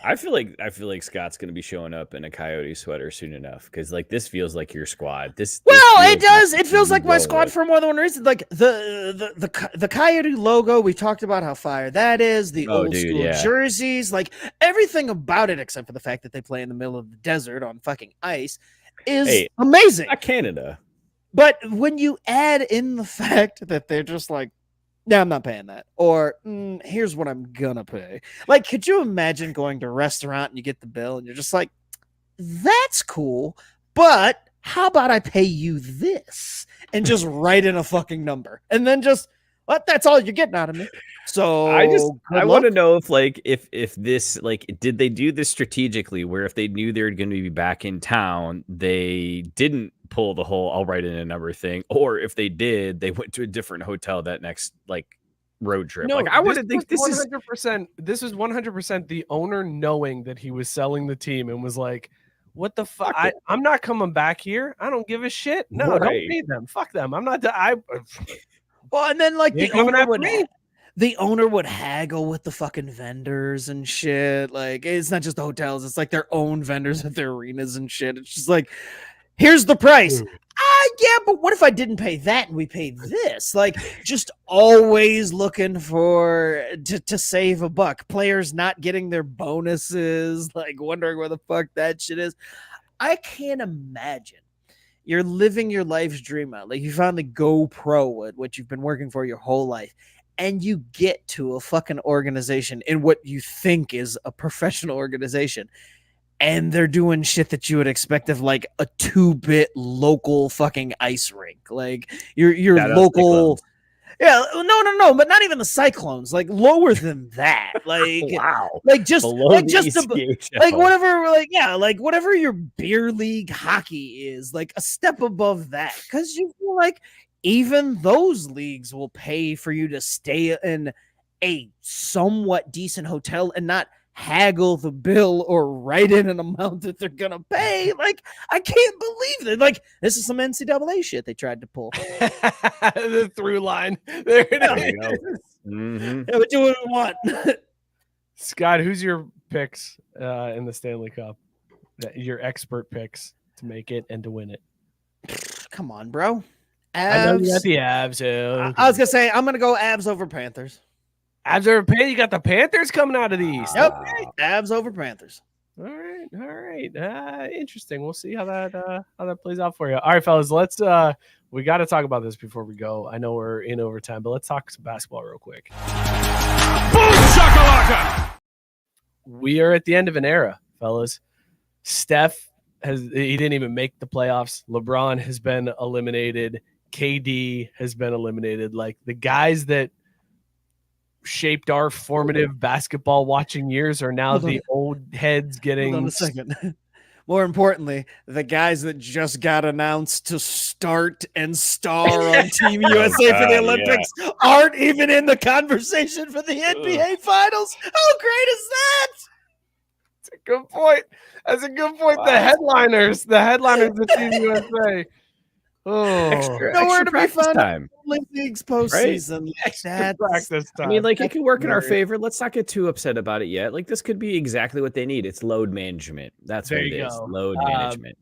I feel like Scott's going to be showing up in a Coyote sweater soon enough because like this feels like your squad. It does. It feels like my squad for more than one reason. Like the Coyote logo. We talked about how fire that is. The old school jerseys, like everything about it, except for the fact that they play in the middle of the desert on fucking ice, is amazing. Not Canada. But when you add in the fact that they're just like, no, I'm not paying that. Or here's what I'm gonna pay. Like, could you imagine going to a restaurant and you get the bill and you're just like, that's cool, but how about I pay you this and just write in a fucking number and then just that's all you're getting out of me. So I want to know if this did they do this strategically where if they knew they were going to be back in town, they didn't pull the whole I'll write in a number thing, or if they did, they went to a different hotel that next road trip. No, I would think this 100%. This is 100% the owner knowing that he was selling the team and was like, what the fuck? I'm not coming back here. I don't give a shit. No, don't pay them. Fuck them. I'm not. Well, and then the owner would haggle with the fucking vendors and shit. Like, it's not just the hotels; it's like their own vendors at their arenas and shit. It's just like, here's the price. Yeah, but what if I didn't pay that and we paid this? Like, just always looking for to save a buck. Players not getting their bonuses, like wondering where the fuck that shit is. I can't imagine. You're living your life's dream out. Like you found the GoPro, what you've been working for your whole life, and you get to a fucking organization in what you think is a professional organization, and they're doing shit that you would expect of like a 2-bit local fucking ice rink. Like your local. Yeah, no, but not even the Cyclones. Like lower than that. Like wow. Like just whatever. Like whatever your beer league hockey is. Like a step above that, because you feel like even those leagues will pay for you to stay in a somewhat decent hotel and not haggle the bill or write in an amount that they're gonna pay. Like, I can't believe it. Like, this is some NCAA shit they tried to pull. The through line. There it There is. you go. Mhm. Yeah, but do what we want. Scott, who's your picks in the Stanley Cup? Your expert picks to make it and to win it. Come on, bro. I know you Avs. got the Avs. Yeah. I was gonna say I'm gonna go Avs over Panthers. Avs over Panthers. You got the Panthers coming out of the East. Yep, Avs over Panthers. All right. Interesting. We'll see how that plays out for you. All right, fellas. Let's we got to talk about this before we go. I know we're in overtime, but let's talk some basketball real quick. Boom shakalaka! We are at the end of an era, fellas. Steph he didn't even make the playoffs. LeBron has been eliminated. KD has been eliminated. Like, the guys that shaped our formative basketball watching years are now the old heads getting. Hold on a second. More importantly, the guys that just got announced to start and star on Team USA for the Olympics aren't even in the conversation for the NBA Finals. How great is that? That's a good point. That's a good point. The headliners of Team USA. Oh, Nowhere to be practice found. time. Olympics postseason. Like, practice time. I mean, like, it could work in our favor. Let's not get too upset about it yet. Like, this could be exactly what they need. It's load management. That's There what it you is. go. Load management.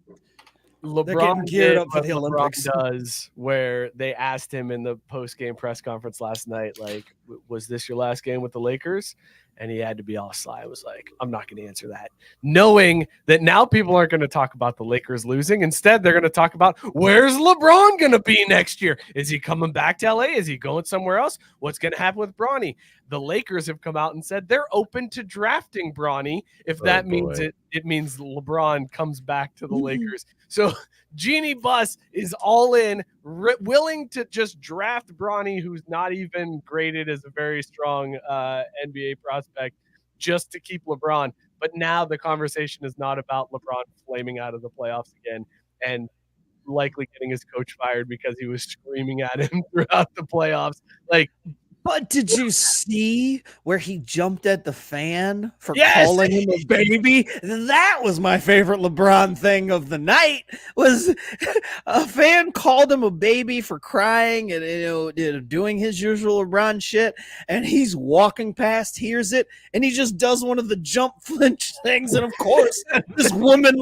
LeBron geared did up for what the LeBron Olympics. does, where they asked him in the post-game press conference last night, like, was this your last game with the Lakers? And he had to be all sly. I was like, I'm not going to answer that. Knowing that now people aren't going to talk about the Lakers losing. Instead, they're going to talk about, where's LeBron going to be next year? Is he coming back to LA? Is he going somewhere else? What's going to happen with Bronny? The Lakers have come out and said they're open to drafting Bronny if that means it means LeBron comes back to the Lakers. So Jeannie Buss is all in, willing to just draft Bronny, who's not even graded as a very strong NBA prospect, just to keep LeBron. But now the conversation is not about LeBron flaming out of the playoffs again and likely getting his coach fired because he was screaming at him throughout the playoffs. Like, but did you see where he jumped at the fan for Yes! calling him a baby? That was my favorite LeBron thing of the night. Was a fan called him a baby for crying and doing his usual LeBron shit, and he's walking past, hears it, and he just does one of the jump flinch things, and of course this woman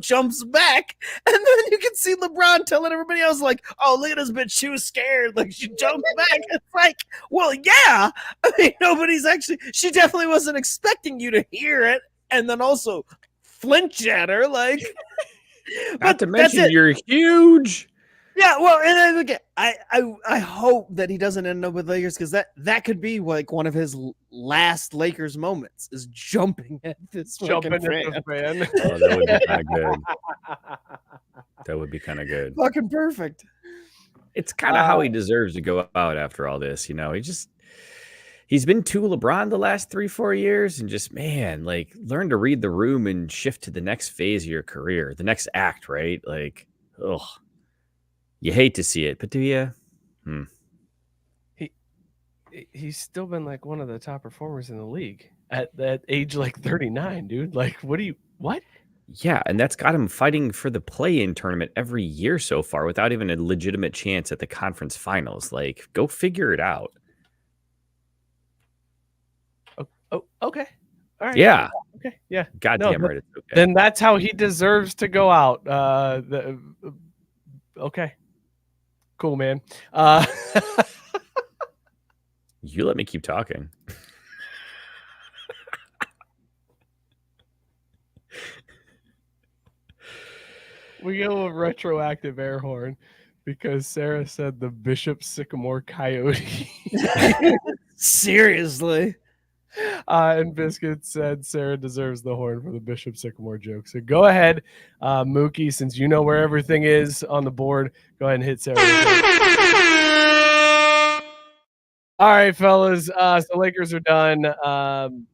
jumps back, and then you can see LeBron telling everybody else like, "Oh, look at this bitch, she was scared, like she jumped back." It's like, well, yeah. I mean, she definitely wasn't expecting you to hear it and then also flinch at her. Like, Not to mention, you're huge. Yeah, well, and then again, I hope that he doesn't end up with Lakers, because that could be like one of his last Lakers moments, is jumping at this fucking fan. Oh, that would be kind of good. That would be kind of good. Fucking perfect. It's kind of how he deserves to go out after all this. He's been too LeBron the last 3-4 years, and just, man, like, learn to read the room and shift to the next phase of your career, the next act, right? Like, ugh, you hate to see it, but do you? He's still been like one of the top performers in the league at that age, like 39, dude. Like, what? Yeah, and that's got him fighting for the play-in tournament every year so far without even a legitimate chance at the conference finals. Like, go figure it out. Oh, okay. All right. Yeah. Okay. Yeah. Goddamn right. It's okay. Then that's how he deserves to go out. Okay. Cool, man. You let me keep talking. We go with retroactive air horn because Sarah said the Bishop Sycamore Coyote. Seriously. And Biscuit said Sarah deserves the horn for the Bishop Sycamore joke. So go ahead, Mookie, since you know where everything is on the board, go ahead and hit Sarah. All right, fellas. So Lakers are done.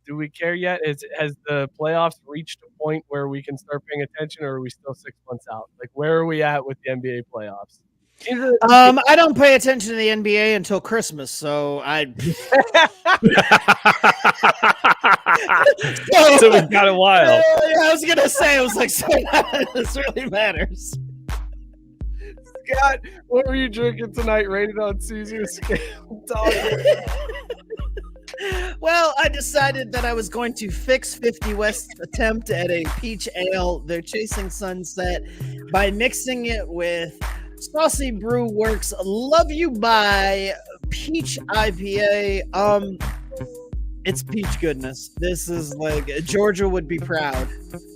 Do we care yet? Has the playoffs reached a point where we can start paying attention, or are we still 6 months out? Like, where are we at with the NBA playoffs? I don't pay attention to the NBA until Christmas, so So we've got a while. I was gonna say, I was like, so this really matters. Scott, what were you drinking tonight? Rated on Caesar's scale. Well, I decided that I was going to fix 50 West's attempt at a peach ale. They're chasing sunset by mixing it with Saucy Brew Works Love You By Peach IPA. It's peach goodness. This is like Georgia would be proud.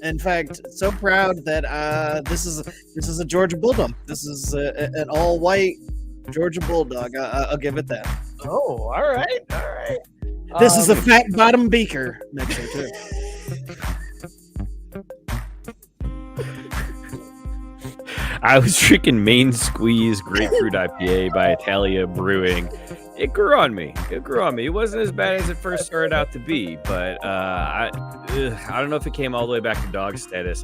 In fact, so proud that this is a Georgia Bulldog. This is an all white Georgia Bulldog. I'll give it that. Oh, all right. This is a fat bottom beaker mixer too. I was drinking Main Squeeze Grapefruit IPA by Italia Brewing. It grew on me. It wasn't as bad as it first started out to be, but I don't know if it came all the way back to dog status.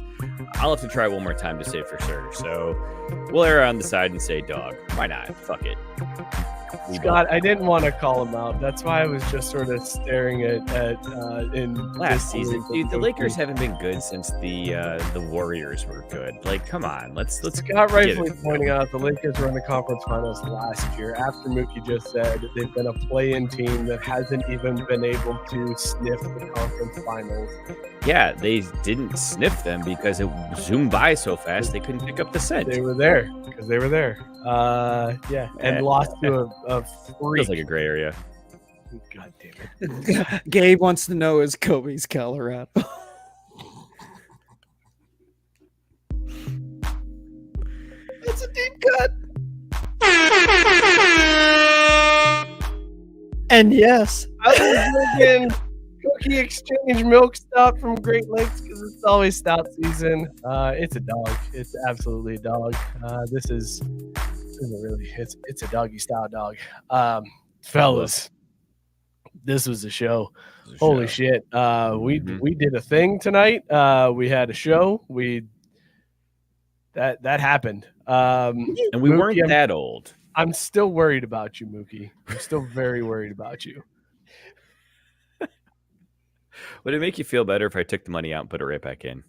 I'll have to try one more time to say for sure. So we'll err on the side and say dog. Why not? Fuck it. Scott, I didn't want to call him out. That's why I was just sort of staring at in last season. Dude, the Lakers haven't been good since the Warriors were good. Like, come on, let's Scott rightfully pointing out the Lakers were in the conference finals last year after Mookie just said they've been a play-in team that hasn't even been able to sniff the conference finals. Yeah, they didn't sniff them because it zoomed by so fast they couldn't pick up the scent. They were there because they were there. And lost to a freak. Feels like a gray area. God damn it. Gabe wants to know, is Kobe's Colorado? That's a deep cut. And yes, I was drinking Cookie Exchange milk stout from Great Lakes because it's always stout season. It's a dog. It's absolutely a dog. This isn't really. It's a doggy style dog. Fellas, this was a show. Holy shit. We did a thing tonight. We had a show. That happened. And we Mookie, weren't that old. I'm still worried about you, Mookie. I'm still very worried about you. Would it make you feel better if I took the money out and put it right back in?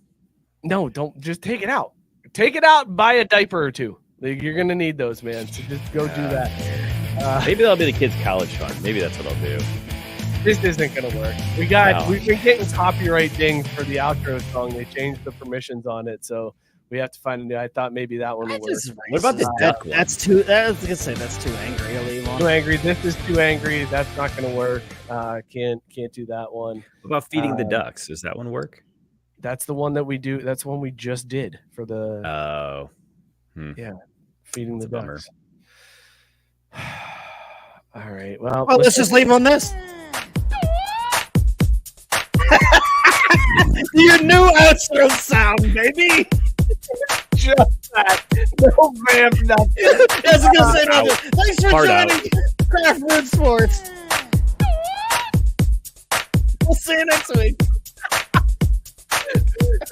No, don't. Just take it out. Take it out and buy a diaper or two. Like, you're going to need those, man. So just go do that. Maybe that'll be the kids' college fund. Maybe that's what I'll do. This isn't going to work. We've been getting copyright dings for the outro song. They changed the permissions on it, so we have to find a new. I thought maybe that one would work. What about this duck one? That's too. I was gonna say that's too angry. I'll leave on. Too angry. This is too angry. That's not going to work. Can't do that one. What about feeding the ducks? Does that one work? That's the one that we do. That's the one we just did for the. Oh. Yeah, feeding the ducks. All right. Well, let's just leave on this. Your new outro sound, baby. Just that. No vamp, nothing. I was gonna say nothing. Thanks for joining Craft Root Sports. We'll see you next week.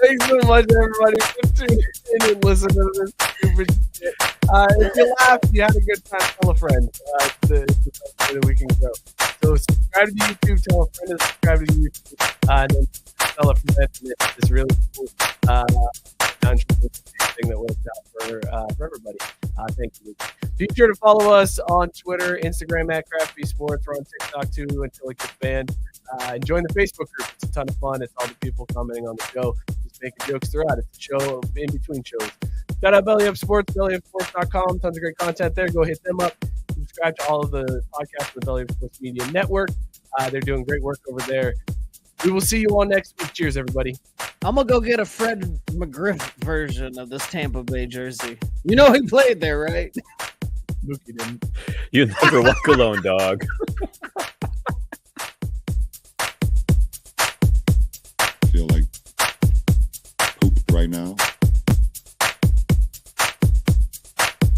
Thanks so much, everybody, for tuning in and listening to this stupid shit. If you laughed, you had a good time, tell a friend. It's the best way that we can go. So subscribe to YouTube, tell a friend to subscribe to YouTube, and then tell a friend. It's really cool. Thing that worked out for everybody. Thank you. Be sure to follow us on Twitter, Instagram at Crafty Sports. We're on TikTok too until it gets banned. And join the Facebook group. It's a ton of fun. It's all the people commenting on the show, just making jokes throughout. It's a show in between shows. Shout out Belly Up Sports, bellyupsports.com. Tons of great content there. Go hit them up. Subscribe to all of the podcasts of the Belly Up Sports Media Network. They're doing great work over there. We will see you all next week. Cheers, everybody. I'm going to go get a Fred McGriff version of this Tampa Bay jersey. You know he played there, right? Mookie didn't. You never walk alone, dog. Feel like poop right now.